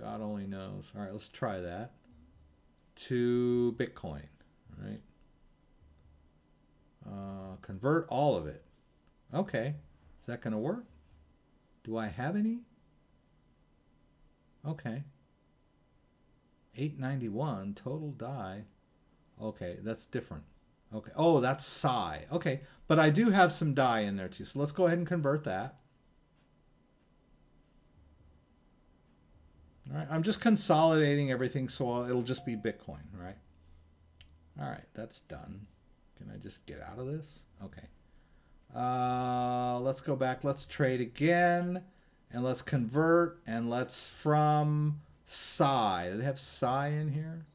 [SPEAKER 1] God only knows. All right, let's try that. To Bitcoin, right? Convert all of it. Okay, is that going to work? Do I have any? Okay. 891 total DAI. Okay, that's different. Okay. Oh, that's Psi. Okay, but I do have some DAI in there too. So let's go ahead and convert that. All right, I'm just consolidating everything so it'll just be Bitcoin, right? All right, that's done. Can I just get out of this? Okay. Let's go back. Let's trade again. And let's convert. And let's from Psi. Do they have Psi in here?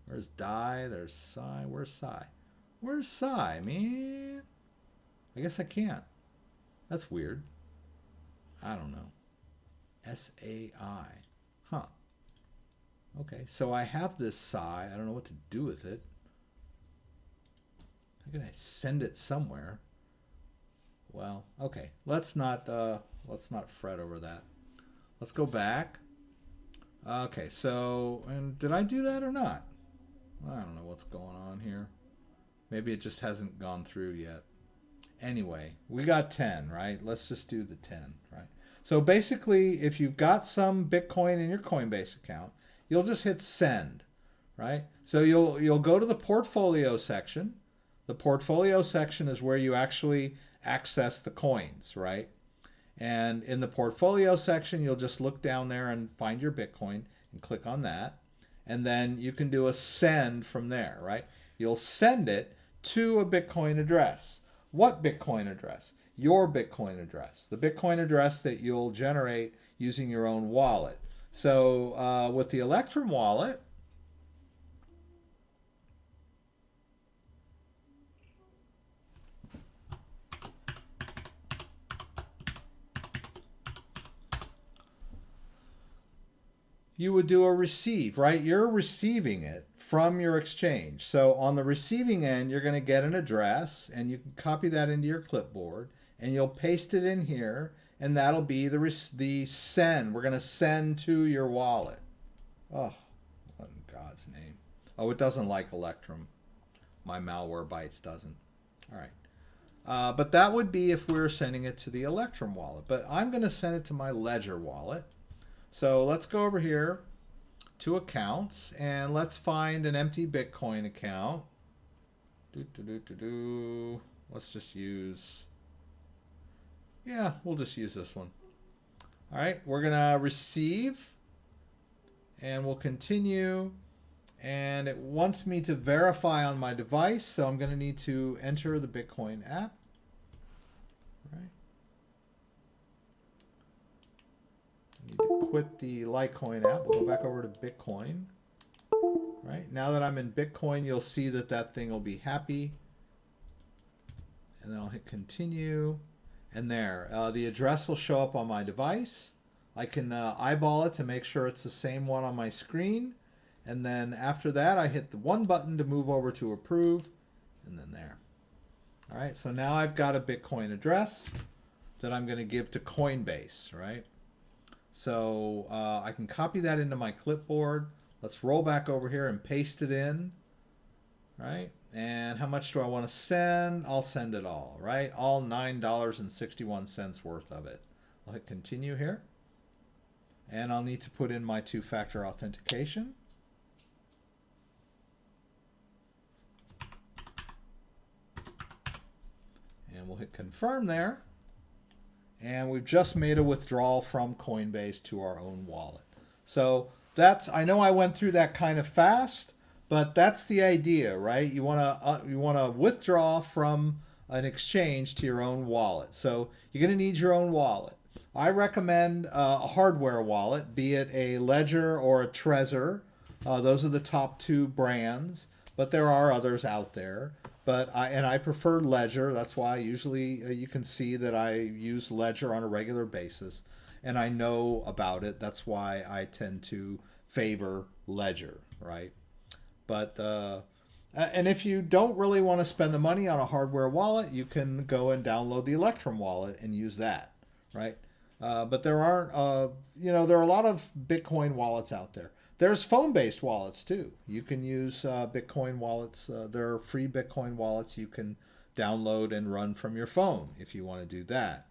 [SPEAKER 1] Where's Dai? There's Psi. Where's Psi? Where's Psi, man? I guess I can't. That's weird. I don't know. SAI. Huh. Okay, so I have this Psi. I don't know what to do with it. How can I send it somewhere? Well, okay. Let's not fret over that. Let's go back. Okay, so, and did I do that or not? I don't know what's going on here. Maybe it just hasn't gone through yet. Anyway, we got 10, right? Let's just do the 10, right? So basically, if you've got some Bitcoin in your Coinbase account, you'll just hit send, right? So you'll go to the portfolio section. The portfolio section is where you actually access the coins, right? And in the portfolio section, you'll just look down there and find your Bitcoin and click on that. And then you can do a send from there, right? You'll send it to a Bitcoin address. What Bitcoin address? Your Bitcoin address. The Bitcoin address that you'll generate using your own wallet. So with the Electrum wallet, you would do a receive, right? You're receiving it from your exchange. So on the receiving end, you're going to get an address, and you can copy that into your clipboard, and you'll paste it in here, and that'll be the send. We're going to send to your wallet. Oh, what in God's name? Oh, it doesn't like Electrum. My Malwarebytes doesn't. All right. But that would be if we were sending it to the Electrum wallet. But I'm going to send it to my Ledger wallet. So let's go over here to accounts and let's find an empty Bitcoin account. Let's just use, yeah, we'll just use this one. All right, we're gonna receive and we'll continue. And it wants me to verify on my device, so I'm gonna need to enter the Bitcoin app. Right. Need to quit the Litecoin app. We'll go back over to Bitcoin. Right, now that I'm in Bitcoin, you'll see that that thing will be happy. And then I'll hit continue. And there, the address will show up on my device. I can eyeball it to make sure it's the same one on my screen. And then after that, I hit the one button to move over to approve. And then there. All right, so now I've got a Bitcoin address that I'm going to give to Coinbase, right? So I can copy that into my clipboard. Let's roll back over here and paste it in, right? And how much do I want to send? I'll send it all, right? All $9.61 worth of it. I'll hit continue here. And I'll need to put in my two-factor authentication. And we'll hit confirm there. And we've just made a withdrawal from Coinbase to our own wallet. So that's, I know I went through that kind of fast, but that's the idea, right? You want to withdraw from an exchange to your own wallet. So you're going to need your own wallet. I recommend a hardware wallet, be it a Ledger or a TREASURY. Those are the top two brands, but there are others out there. But I prefer Ledger. That's why usually you can see that I use Ledger on a regular basis, and I know about it. That's why I tend to favor Ledger, right? But and if you don't really want to spend the money on a hardware wallet, you can go and download the Electrum wallet and use that, right? But there aren't, there are a lot of Bitcoin wallets out there. There's phone-based wallets too. You can use Bitcoin wallets. There are free Bitcoin wallets you can download and run from your phone if you want to do that.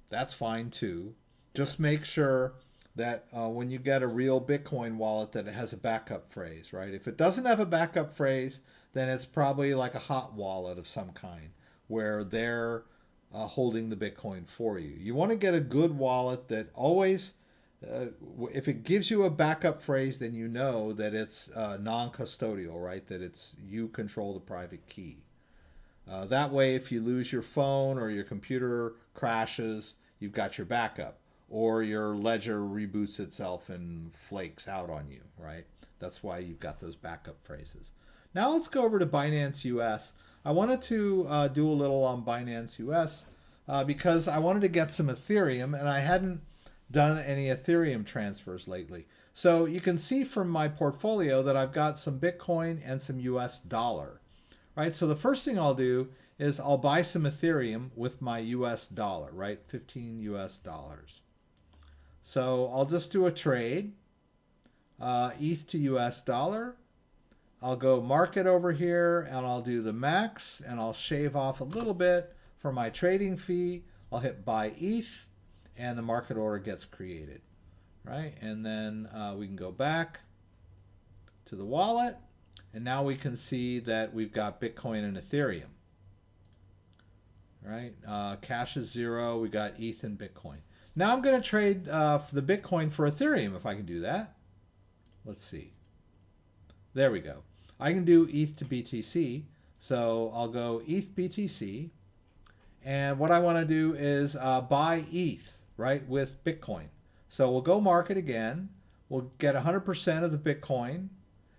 [SPEAKER 1] That's fine too. Just make sure that when you get a real Bitcoin wallet that it has a backup phrase, right? If it doesn't have a backup phrase, then it's probably like a hot wallet of some kind where they're holding the Bitcoin for you. You want to get a good wallet that always if it gives you a backup phrase, then you know that it's non-custodial, right? That it's you control the private key. That way, if you lose your phone or your computer crashes, you've got your backup. Or your ledger reboots itself and flakes out on you, right? That's why you've got those backup phrases. Now let's go over to Binance US. I wanted to do a little on Binance US because I wanted to get some Ethereum, and I hadn't done any Ethereum transfers lately. So you can see from my portfolio that I've got some Bitcoin and some US dollar, right? So the first thing I'll do is I'll buy some Ethereum with my US dollar, right? 15 US dollars. So I'll just do a trade, ETH to US dollar. I'll go market over here and I'll do the max and I'll shave off a little bit for my trading fee. I'll hit buy ETH and the market order gets created, right? And then we can go back to the wallet and now we can see that we've got Bitcoin and Ethereum, right? Cash is 0. We got ETH and Bitcoin. Now I'm going to trade for the Bitcoin for Ethereum if I can do that. Let's see. There we go. I can do ETH to BTC. So I'll go ETH BTC. And what I want to do is buy ETH, right, with Bitcoin. So we'll go market again. We'll get 100% of the Bitcoin.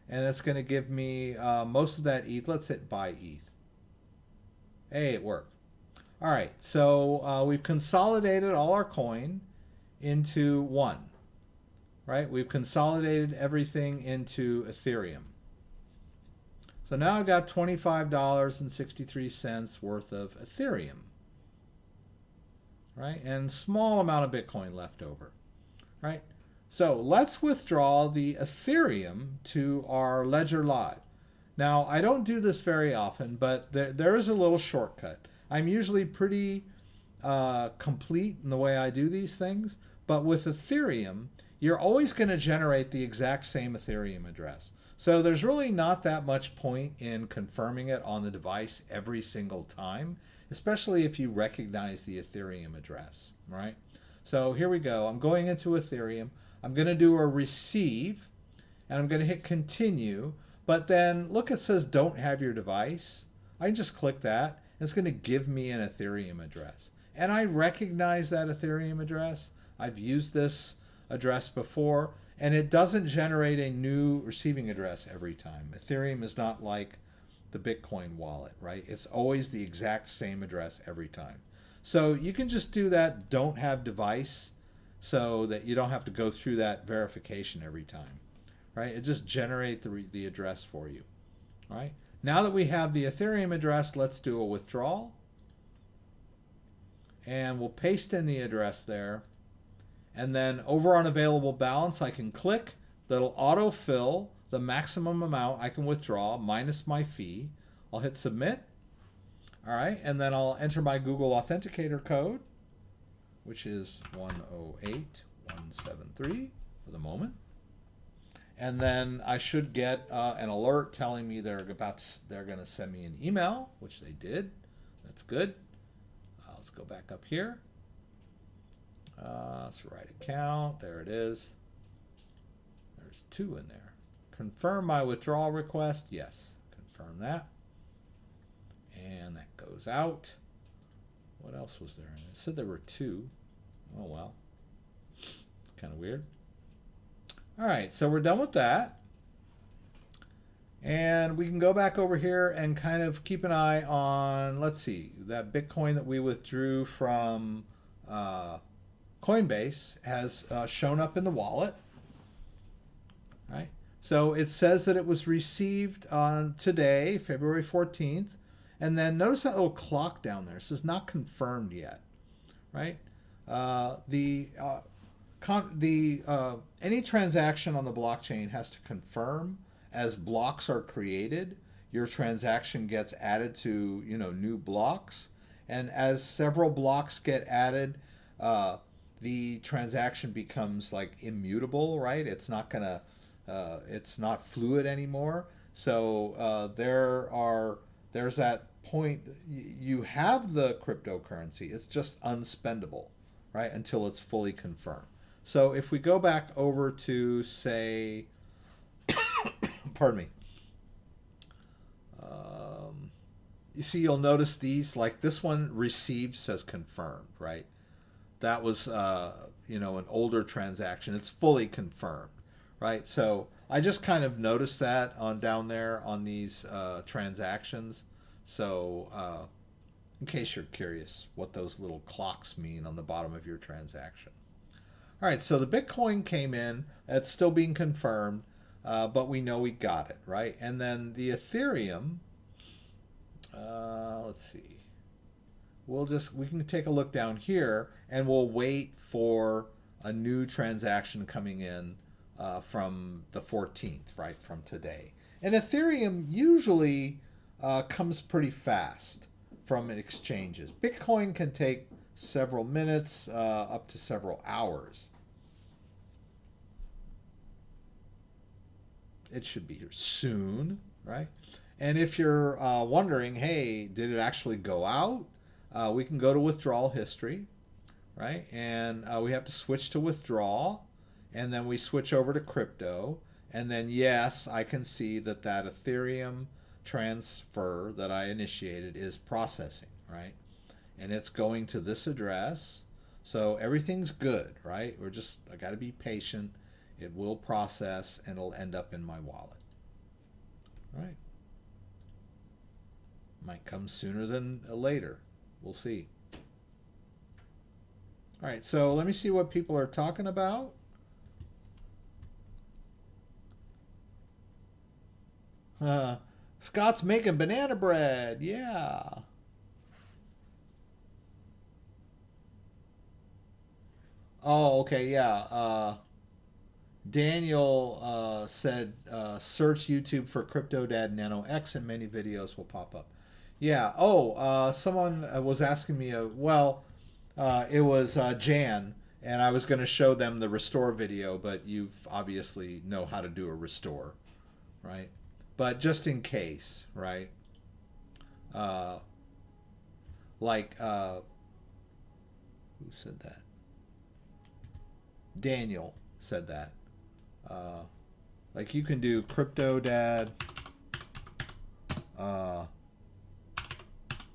[SPEAKER 1] And that's going to give me most of that ETH. Let's hit buy ETH. Hey, it worked. All right, so we've consolidated all our coin into one, right? We've consolidated everything into Ethereum. So now I've got $25.63 worth of Ethereum, right? And small amount of Bitcoin left over, right? So let's withdraw the Ethereum to our Ledger Live. Now, I don't do this very often, but there is a little shortcut. I'm usually pretty complete in the way I do these things, but with Ethereum, you're always going to generate the exact same Ethereum address. So there's really not that much point in confirming it on the device every single time, especially if you recognize the Ethereum address, right? So here we go. I'm going into Ethereum. I'm going to do a receive, and I'm going to hit continue, but then look, it says don't have your device. I can just click that. It's going to give me an Ethereum address. And I recognize that Ethereum address. I've used this address before, and it doesn't generate a new receiving address every time. Ethereum is not like the Bitcoin wallet, right? It's always the exact same address every time. So you can just do that don't have device so that you don't have to go through that verification every time, right? It just generates the address for you, right? Now that we have the Ethereum address, let's do a withdrawal. And we'll paste in the address there. And then over on available balance, I can click. That'll autofill the maximum amount I can withdraw minus my fee. I'll hit submit. All right, and then I'll enter my Google Authenticator code, which is 108173 for the moment. And then I should get an alert telling me they're going to send me an email, which they did. That's good. Let's go back up here. It's the right account. There it is. There's 2 in there. Confirm my withdrawal request. Yes, confirm that. And that goes out. What else was there? It said there were 2. Oh, well. Kind of weird. All right, so we're done with that. And we can go back over here and kind of keep an eye on, let's see, that Bitcoin that we withdrew from Coinbase has shown up in the wallet. Right? So it says that it was received on today, February 14th. And then notice that little clock down there. It says not confirmed yet. Right? Any transaction on the blockchain has to confirm as blocks are created. Your transaction gets added to new blocks, and as several blocks get added, the transaction becomes like immutable, right? It's not gonna, it's not fluid anymore. So there's that point. You have the cryptocurrency. It's just unspendable, right? Until it's fully confirmed. So if we go back over to, say, pardon me, you see, you'll notice these, like this one received says confirmed, right? That was, you know, an older transaction. It's fully confirmed, right? So I just kind of noticed that on down there on these transactions. So in case you're curious what those little clocks mean on the bottom of your transaction. All right, so the Bitcoin came in. It's still being confirmed, but we know we got it, right? And then the Ethereum, let's see. We can take a look down here and we'll wait for a new transaction coming in from the 14th, right, from today. And Ethereum usually comes pretty fast from exchanges. Bitcoin can take several minutes up to several hours. It should be here soon, right? And if you're wondering, hey, did it actually go out? We can go to withdrawal history, right? And we have to switch to withdrawal, and then we switch over to crypto. And then, yes, I can see that that Ethereum transfer that I initiated is processing, right? And it's going to this address. So everything's good, right? I got to be patient. It will process and it'll end up in my wallet. All right. Might come sooner than later. We'll see. All right, so let me see what people are talking about. Scott's making banana bread. Yeah. Oh, okay, yeah. Daniel said, search YouTube for CryptoDad Nano X and many videos will pop up. Yeah. Oh, someone was asking me, it was Jan, and I was going to show them the restore video, but you've obviously know how to do a restore, right? But just in case, right? Uh, who said that? Daniel said that. Like you can do CryptoDad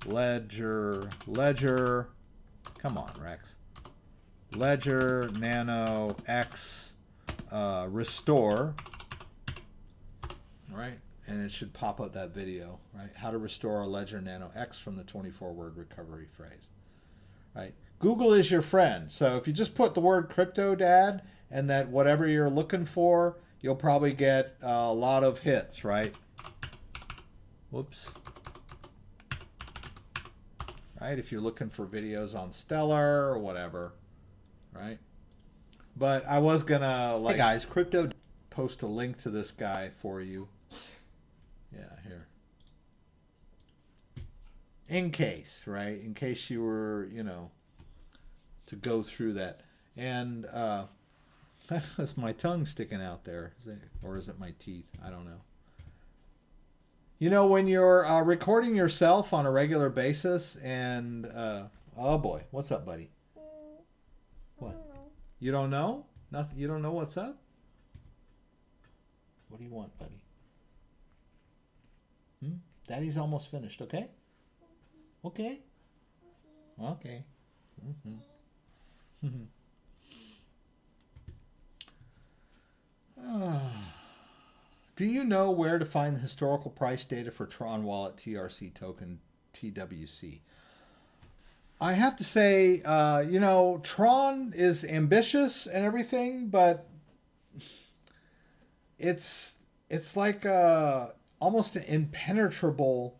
[SPEAKER 1] Ledger. Come on, Rex. Ledger Nano X restore. Right? And it should pop up that video, right? How to restore a Ledger Nano X from the 24-word recovery phrase. Right? Google is your friend. So if you just put the word CryptoDad and that whatever you're looking for, you'll probably get a lot of hits, right? Whoops. Right? If you're looking for videos on Stellar or whatever, right? But I was gonna
[SPEAKER 2] Hey guys, crypto.
[SPEAKER 1] post a link to this guy for you. Yeah, here. In case, right? In case you were, to go through that. And that's my tongue sticking out there. Or is it my teeth? I don't know. When you're recording yourself on a regular basis and, oh boy, what's up, buddy? What? You don't know? Nothing. You don't know what's up? What do you want, buddy? Daddy's almost finished, okay? Okay? Okay. Do you know where to find the historical price data for Tron Wallet TRC token TWC? I have to say, Tron is ambitious and everything, but it's like almost an impenetrable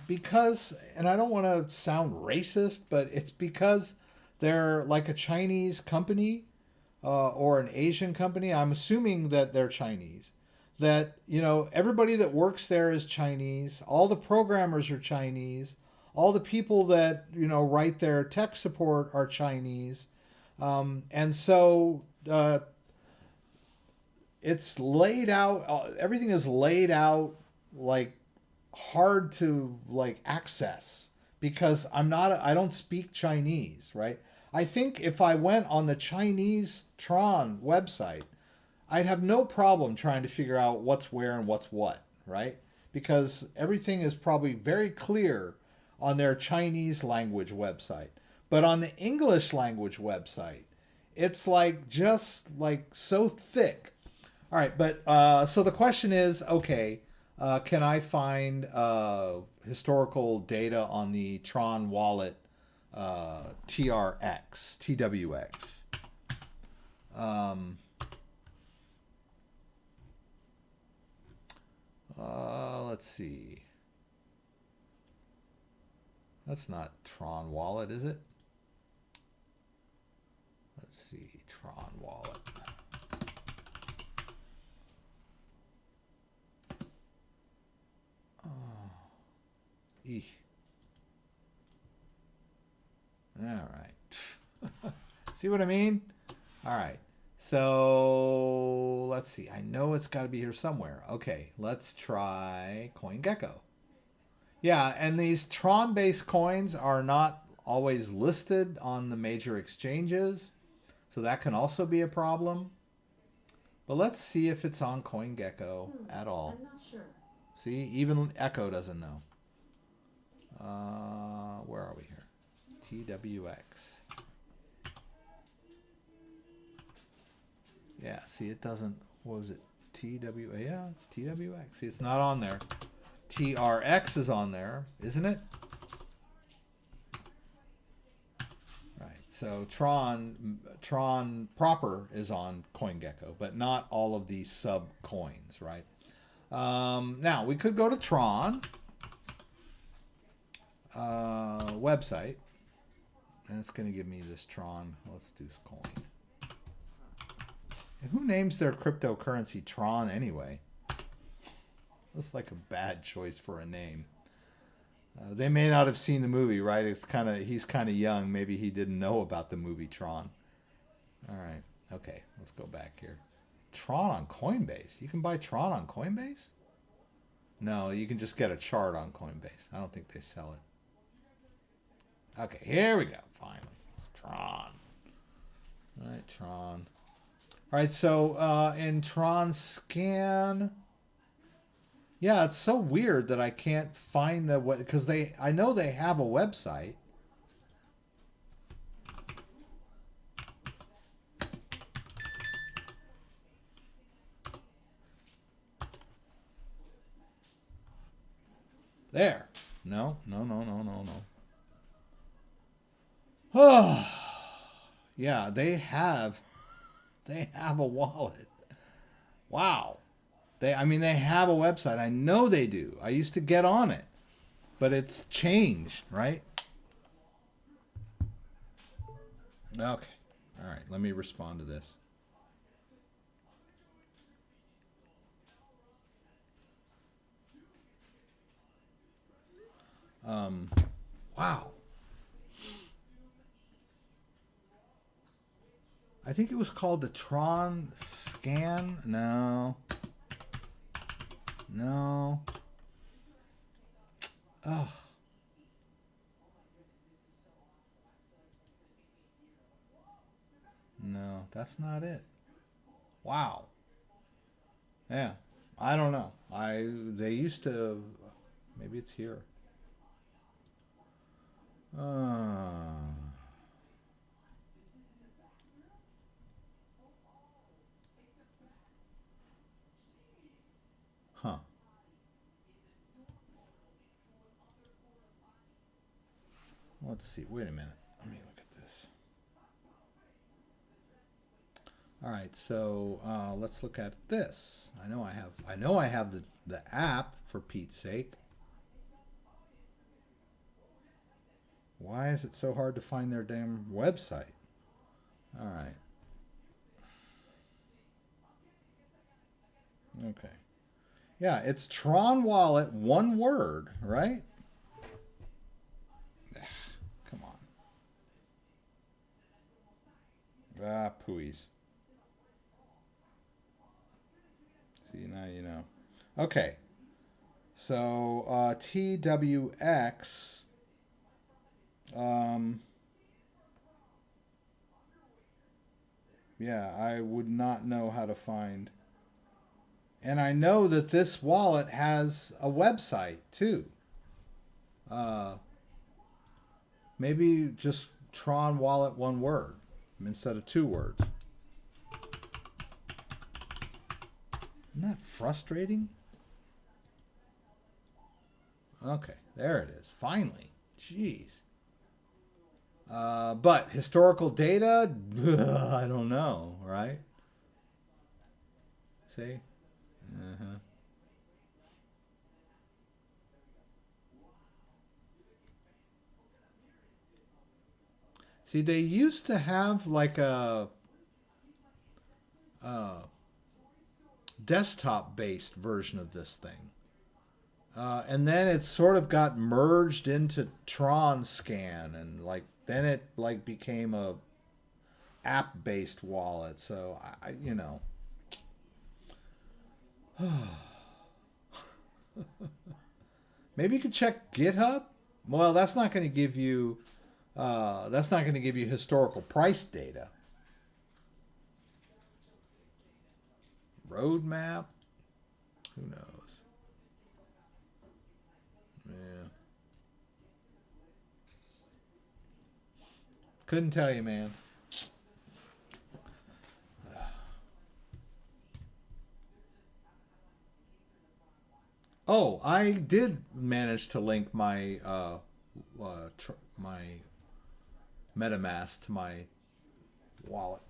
[SPEAKER 1] because, and I don't want to sound racist, but it's because they're like a Chinese company or an Asian company. I'm assuming that they're Chinese. That, everybody that works there is Chinese. All the programmers are Chinese. All the people that, write their tech support are Chinese. And so it's laid out, everything is laid out like hard to like access because I don't speak Chinese, right? I think if I went on the Chinese Tron website, I'd have no problem trying to figure out what's where and what's what, right? Because everything is probably very clear on their Chinese language website. But on the English language website, it's like just like so thick. All right, but so the question is, okay, can I find historical data on the Tron wallet TWX? Let's see. That's not Tron wallet, is it? Let's see, Tron wallet. Oh, eesh. All right. See what I mean? All right. So let's see. I know it's got to be here somewhere. Okay, let's try CoinGecko. Yeah, and these Tron-based coins are not always listed on the major exchanges, so that can also be a problem. But let's see if it's on CoinGecko at all.
[SPEAKER 2] I'm not sure.
[SPEAKER 1] See, even Echo doesn't know. Where are we here? TWX. Yeah, see, it doesn't. What was it? Yeah, it's TWX. See, it's not on there. TRX is on there, isn't it? Right. So Tron proper is on CoinGecko, but not all of these sub coins, right? Now we could go to Tron website, and it's going to give me this Tron. Let's do this coin. And who names their cryptocurrency Tron anyway? That's like a bad choice for a name. They may not have seen the movie, right? He's kind of young. Maybe he didn't know about the movie Tron. All right. Okay, let's go back here. Tron on Coinbase. You can buy Tron on Coinbase? No, you can just get a chart on Coinbase. I don't think they sell it. Okay, here we go. Finally. Tron. All right, Tron. All right, so in Tron scan, yeah, it's so weird that I can't find the because I know they have a website. There. No. Oh, yeah, they have a wallet. Wow. They have a website. I know they do. I used to get on it, but it's changed, right? Okay. All right. Let me respond to this. Wow. I think it was called the Tron scan. No. Ugh. No, that's not it. Wow. Yeah. I don't know. They used to. Maybe it's here. Huh. Let's see. Wait a minute. Let me look at this. All right. So let's look at this. I know I have the app, for Pete's sake. Why is it so hard to find their damn website? All right. Okay. Yeah, it's Tron Wallet, one word, right? Come on. Ah, pooies. See, now you know. Okay. So, TWX. Yeah, I would not know how to find. And I know that this wallet has a website too. Uh, maybe just Tron wallet one word instead of 2 words. Isn't that frustrating? Okay, there it is. Finally. Jeez. But historical data, I don't know, right? See? Uh-huh. See, they used to have like a desktop-based version of this thing. And then it sort of got merged into Tron Scan, and like then it like became a app-based wallet. So I you know, maybe you could check GitHub. Well, that's not going to give you historical price data. Roadmap. Who knows? Yeah. Couldn't tell you, man. Oh, I did manage to link my my MetaMask to my wallet.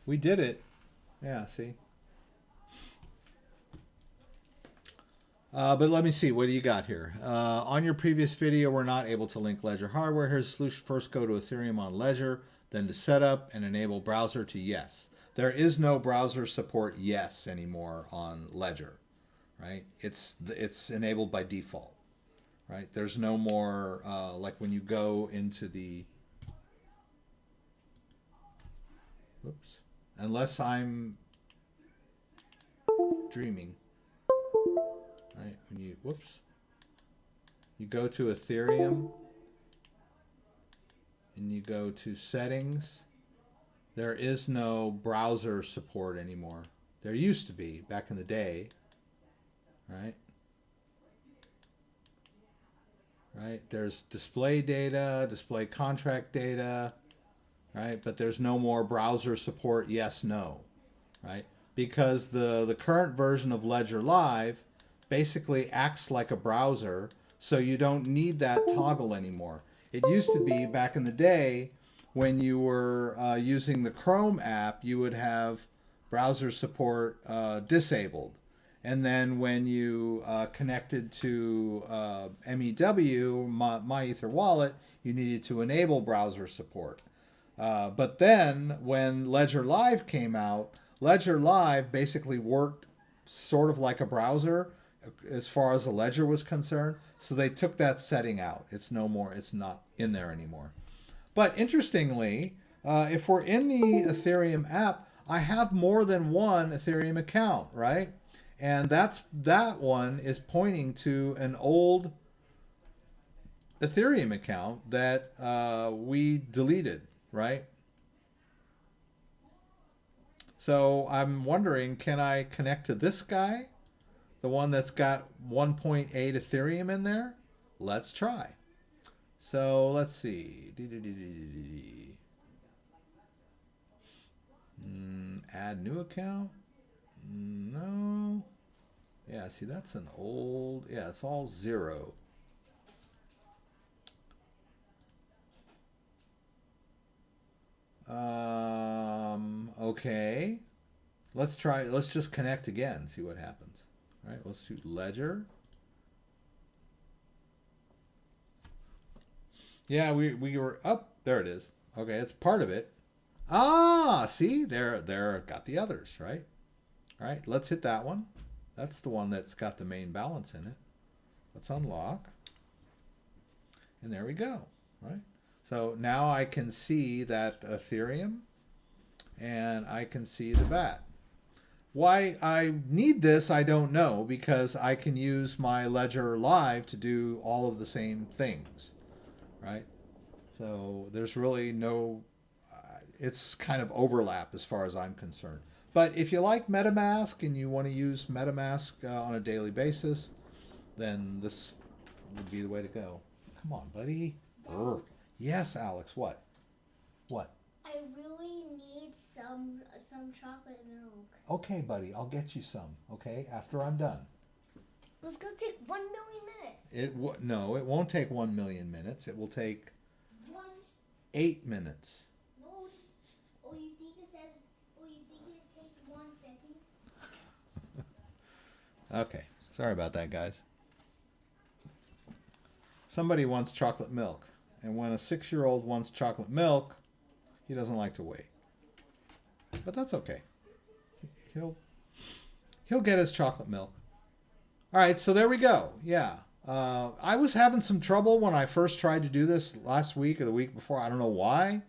[SPEAKER 1] We did it. Yeah, see. But let me see. What do you got here? On your previous video, we're not able to link Ledger hardware. Here's a solution. First, go to Ethereum on Ledger, then to setup and enable browser to yes. There is no browser support yes anymore on Ledger, right? It's enabled by default, right? There's no more like when you go into the whoops, unless I'm dreaming. Right, when you whoops, you go to Ethereum and you go to settings. There is no browser support anymore. There used to be back in the day, right? Right. There's display data, display contract data, right? But there's no more browser support. Yes, no, right? Because the current version of Ledger Live basically acts like a browser, so you don't need that toggle anymore. It used to be back in the day when you were using the Chrome app, you would have browser support disabled. And then when you connected to MEW, My Ether Wallet, you needed to enable browser support. But then when Ledger Live came out, Ledger Live basically worked sort of like a browser as far as the ledger was concerned. So they took that setting out. It's no more, it's not in there anymore. But interestingly, if we're in the Ethereum app, I have more than one Ethereum account, right? And that one is pointing to an old Ethereum account that we deleted, right? So I'm wondering, can I connect to this guy? The one that's got 1.8 Ethereum in there? Let's try. So let's see. Add new account? No. Yeah, see, that's an old... Yeah, it's all 0. Okay. Let's try... Let's just connect again, see what happens. All right, let's do Ledger. Yeah, we were up. There it is. Okay, it's part of it. Ah, see, there got the others, right? All right, let's hit that one. That's the one that's got the main balance in it. Let's unlock. And there we go, right? So now I can see that Ethereum and I can see the BAT. Why I need this, I don't know, because I can use my Ledger Live to do all of the same things, right? So there's really no, it's kind of overlap as far as I'm concerned. But if you like MetaMask and you want to use MetaMask on a daily basis, then this would be the way to go. Come on, buddy. Yes, Alex. What? What?
[SPEAKER 2] I really need some chocolate milk.
[SPEAKER 1] Okay, buddy. I'll get you some. Okay, after I'm done.
[SPEAKER 2] It's gonna take 1 million minutes.
[SPEAKER 1] No, it won't take 1 million minutes. It will take 8 minutes.
[SPEAKER 2] No. Oh, you think it says? Oh, you think it takes 1 second?
[SPEAKER 1] Okay. Sorry about that, guys. Somebody wants chocolate milk. And when a 6-year-old wants chocolate milk, he doesn't like to wait. But that's okay. He'll get his chocolate milk. All right, so there we go. Yeah. I was having some trouble when I first tried to do this last week or the week before. I don't know why.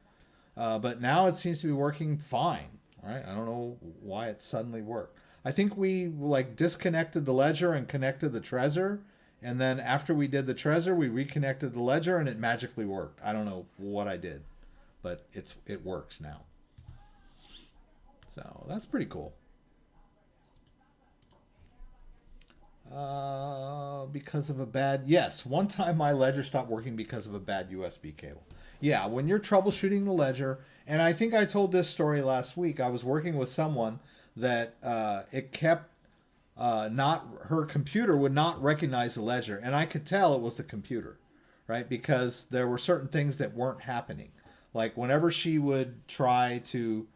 [SPEAKER 1] But now it seems to be working fine. All right. I don't know why it suddenly worked. I think we disconnected the ledger and connected the Trezor. And then after we did the Trezor, we reconnected the ledger and it magically worked. I don't know what I did, but it works now. So that's pretty cool. Because of a bad... Yes, one time my ledger stopped working because of a bad USB cable. Yeah, when you're troubleshooting the ledger, and I think I told this story last week, I was working with someone that it kept... her computer would not recognize the ledger, and I could tell it was the computer, right? Because there were certain things that weren't happening. Like whenever she would try to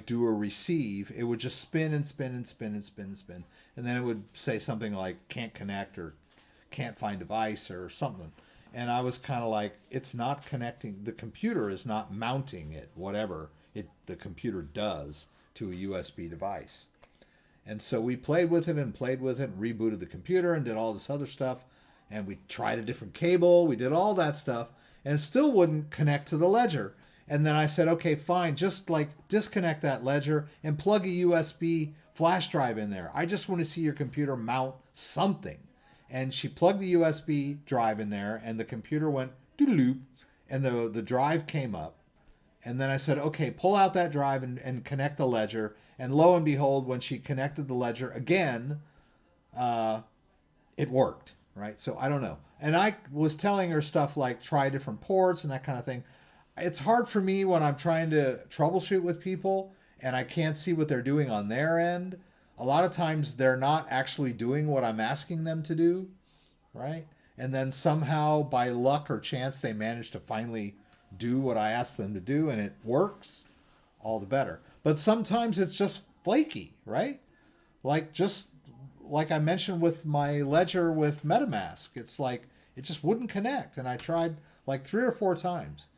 [SPEAKER 1] do a receive, it would just spin and spin and spin and spin and spin, and then it would say something like can't connect or can't find device or something. And I was kind of like, it's not connecting. The computer is not mounting it, whatever the computer does to a USB device. And so we played with it and rebooted the computer and did all this other stuff. And we tried a different cable. We did all that stuff and it still wouldn't connect to the ledger. And then I said, okay, fine, just disconnect that ledger and plug a USB flash drive in there. I just want to see your computer mount something. And she plugged the USB drive in there and the computer went doodaloop and the drive came up. And then I said, okay, pull out that drive and connect the ledger. And lo and behold, when she connected the ledger again, it worked, right? So I don't know. And I was telling her stuff like try different ports and that kind of thing. It's hard for me when I'm trying to troubleshoot with people and I can't see what they're doing on their end. A lot of times they're not actually doing what I'm asking them to do, right? And then somehow by luck or chance they manage to finally do what I asked them to do and it works, all the better. But sometimes it's just flaky, right? Just like I mentioned with my ledger with MetaMask, it's like it just wouldn't connect. And I tried like 3 or 4 times.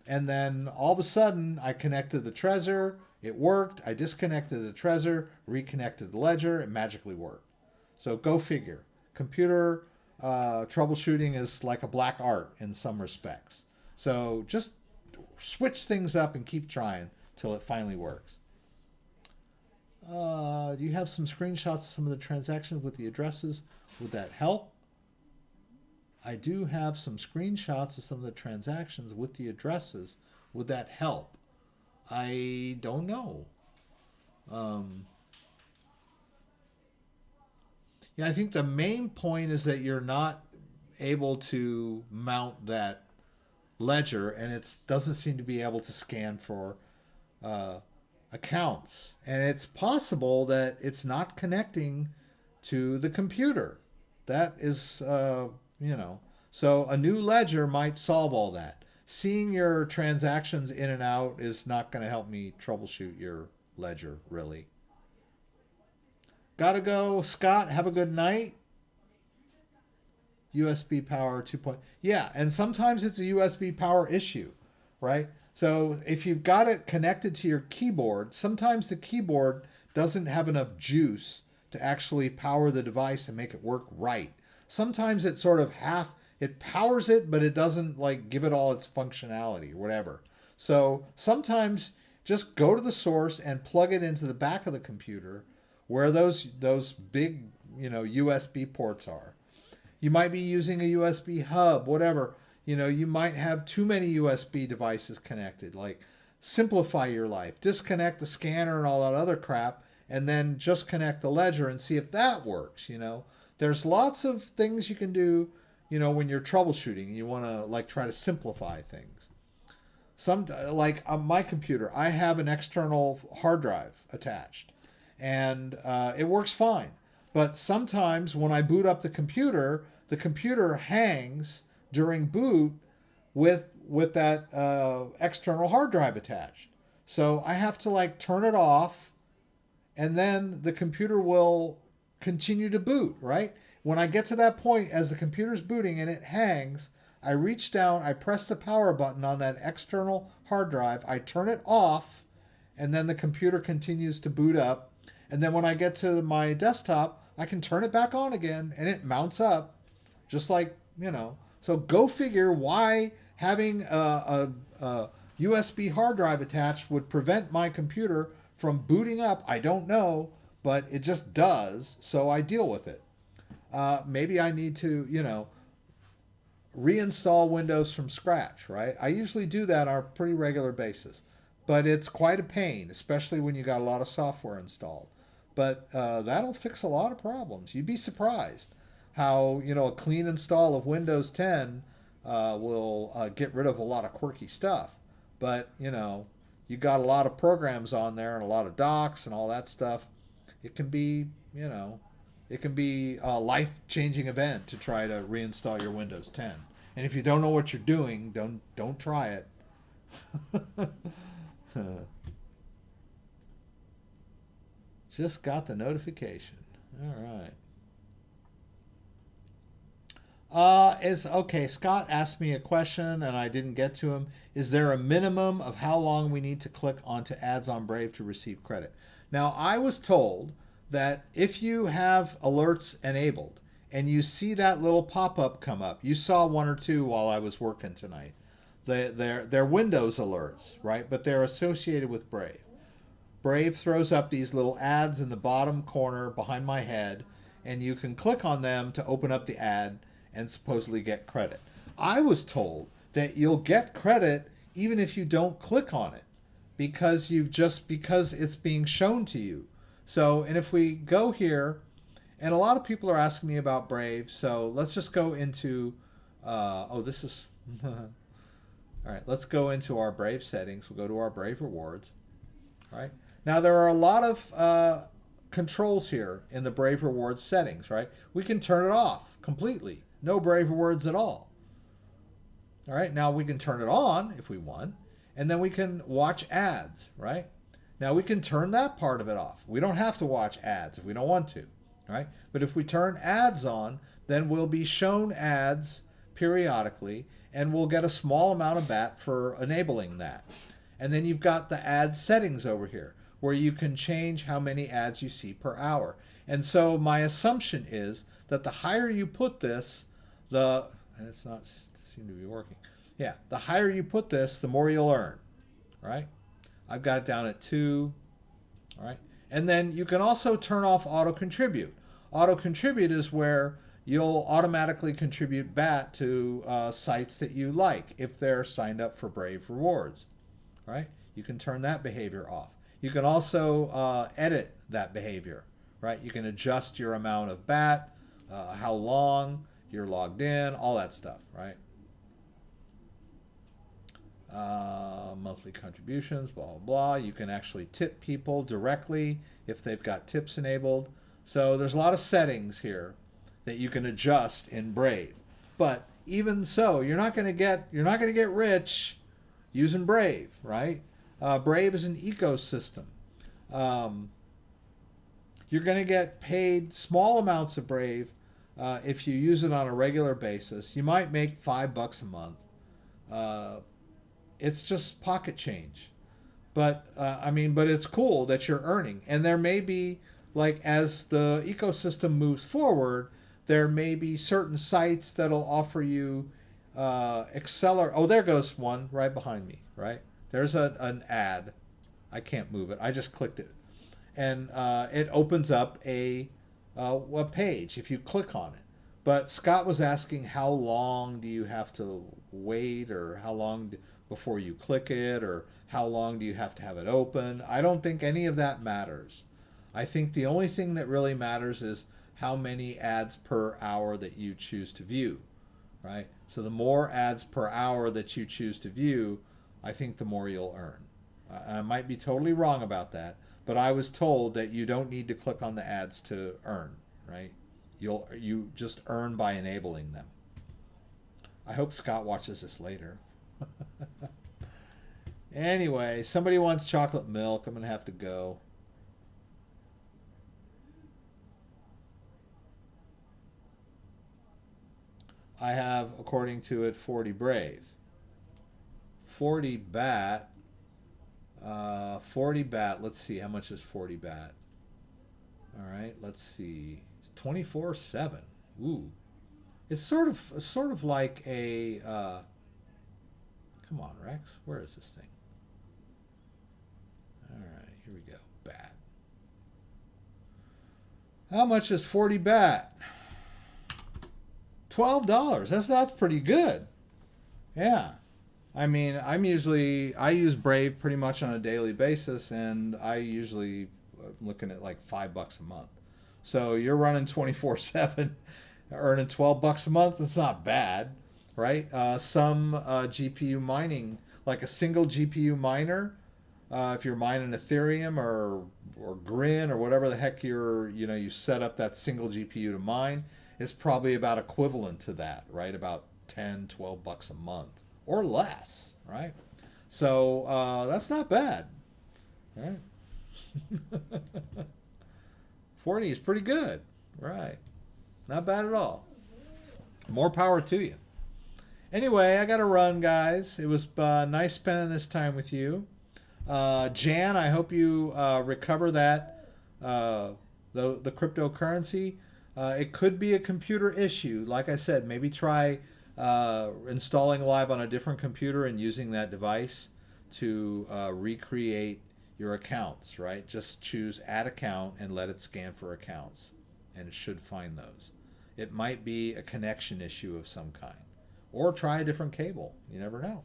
[SPEAKER 1] And then all of a sudden I connected the Trezor, it worked. I disconnected the Trezor, reconnected the ledger, it magically worked. So go figure. Computer troubleshooting is like a black art in some respects. So just switch things up and keep trying till it finally works. Do you have some screenshots of some of the transactions with the addresses? Would that help? I do have some screenshots of some of the transactions with the addresses. Would that help? I don't know. Yeah, I think the main point is that you're not able to mount that ledger and it doesn't seem to be able to scan for accounts. And it's possible that it's not connecting to the computer. That is, so a new ledger might solve all that. Seeing your transactions in and out is not going to help me troubleshoot your ledger, really. Gotta go. Scott, have a good night. USB power 2. Yeah, and sometimes it's a USB power issue, right? So if you've got it connected to your keyboard, sometimes the keyboard doesn't have enough juice to actually power the device and make it work right. Sometimes it sort of it powers it, but it doesn't give it all its functionality or whatever. So sometimes just go to the source and plug it into the back of the computer where those big, USB ports are. You might be using a USB hub, whatever. You know, you might have too many USB devices connected. Like, simplify your life. Disconnect the scanner and all that other crap, and then just connect the ledger and see if that works, you know. There's lots of things you can do, you know, when you're troubleshooting. You want to, like, try to simplify things. Like on my computer, I have an external hard drive attached, and it works fine. But sometimes when I boot up the computer hangs during boot with that external hard drive attached. So I have to like turn it off, and then the computer will continue to boot, right? When I get to that point, as the computer's booting and it hangs, I reach down, I press the power button on that external hard drive, I turn it off, and then the computer continues to boot up. And then when I get to my desktop, I can turn it back on again, and it mounts up, just like, you know. So go figure why having a USB hard drive attached would prevent my computer from booting up. I don't know, but it just does, so I deal with it. Maybe I need to, you know, reinstall Windows from scratch, right? I usually do that on a pretty regular basis, but it's quite a pain, especially when you got a lot of software installed. But that'll fix a lot of problems. You'd be surprised how, you know, a clean install of Windows 10 will get rid of a lot of quirky stuff. But, you know, you got a lot of programs on there and a lot of docs and all that stuff. It can be, you know, it can be a life-changing event to try to reinstall your Windows 10. And if you don't know what you're doing, don't try it. Just got the notification. All right. Okay, Scott asked me a question and I didn't get to him. Is there a minimum of how long we need to click onto ads on Brave to receive credit? Now, I was told that if you have alerts enabled and you see that little pop-up come up, you saw one or two while I was working tonight. They're Windows alerts, right? But they're associated with Brave. Brave throws up these little ads in the bottom corner behind my head, and you can click on them to open up the ad and supposedly get credit. I was told that you'll get credit even if you don't click on it because it's being shown to you. So, and if we go here, and a lot of people are asking me about Brave, so let's just go into, all right, let's go into our Brave settings. We'll go to our Brave rewards, right? Now, there are a lot of controls here in the Brave rewards settings, right? We can turn it off completely. No Brave rewards at all. All right, now we can turn it on if we want, and then we can watch ads, right? Now we can turn that part of it off. We don't have to watch ads if we don't want to, right? But if we turn ads on, then we'll be shown ads periodically, and we'll get a small amount of BAT for enabling that. And then you've got the ad settings over here, where you can change how many ads you see per hour. And so my assumption is that the higher you put this, and it's not seem to be working. Yeah, the higher you put this, the more you'll earn, right? I've got it down at 2, all right? And then you can also turn off auto contribute. Auto contribute is where you'll automatically contribute BAT to sites that you like if they're signed up for Brave rewards, right? You can turn that behavior off. You can also edit that behavior, right? You can adjust your amount of BAT, how long you're logged in, all that stuff, right? Monthly contributions, blah, blah, blah. You can actually tip people directly if they've got tips enabled. So there's a lot of settings here that you can adjust in Brave. But even so, you're not going to get rich using Brave, right? Brave is an ecosystem. You're going to get paid small amounts of Brave if you use it on a regular basis. You might make $5 a month. It's just pocket change. But, but it's cool that you're earning. And there may be, like, as the ecosystem moves forward, there may be certain sites that'll offer you accelerate. Oh, there goes one right behind me, right? There's an ad. I can't move it. I just clicked it. And it opens up a page if you click on it. But Scott was asking how long do you have to wait, or how long before you click it, or how long do you have to have it open. I don't think any of that matters. I think the only thing that really matters is how many ads per hour that you choose to view, right? So the more ads per hour that you choose to view, I think the more you'll earn. I might be totally wrong about that, but I was told that you don't need to click on the ads to earn, right? You just earn by enabling them. I hope Scott watches this later. Anyway, somebody wants chocolate milk. I'm going to have to go. I have, according to it, 40 Brave. 40 Bat. 40 Bat. Let's see. How much is 40 Bat? All right. Let's see. 24/7. Ooh. It's sort of like a... come on, Rex. Where is this thing? All right. Here we go. Bat. How much is 40 Bat? $12. That's pretty good. Yeah. I mean, I use Brave pretty much on a daily basis, and I usually I'm looking at like $5 a month. So you're running 24/7, earning $12 a month. It's not bad, right? Some GPU mining, like a single GPU miner, if you're mining Ethereum or Grin or whatever the heck you set up that single GPU to mine, it's probably about equivalent to that, right? About $10-12 a month or less, right? So that's not bad, right? 40 is pretty good, right? Not bad at all. More power to you. Anyway, I got to run, guys. It was nice spending this time with you. Jan, I hope you recover that, the cryptocurrency. It could be a computer issue. Like I said, maybe try installing live on a different computer and using that device to recreate your accounts, right? Just choose add account and let it scan for accounts, and it should find those. It might be a connection issue of some kind, or try a different cable. You never know.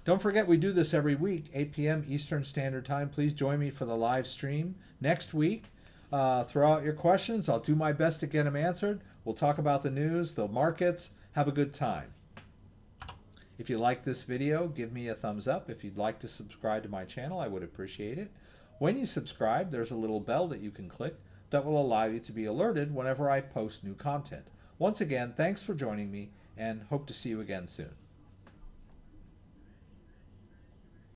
[SPEAKER 1] Don't forget, we do this every week, 8 p.m. Eastern Standard Time. Please join me for the live stream next week. Throw out your questions. I'll do my best to get them answered. We'll talk about the news, the markets. Have a good time. If you like this video, give me a thumbs up. If you'd like to subscribe to my channel, I would appreciate it. When you subscribe, there's a little bell that you can click that will allow you to be alerted whenever I post new content. Once again, thanks for joining me, and hope to see you again soon.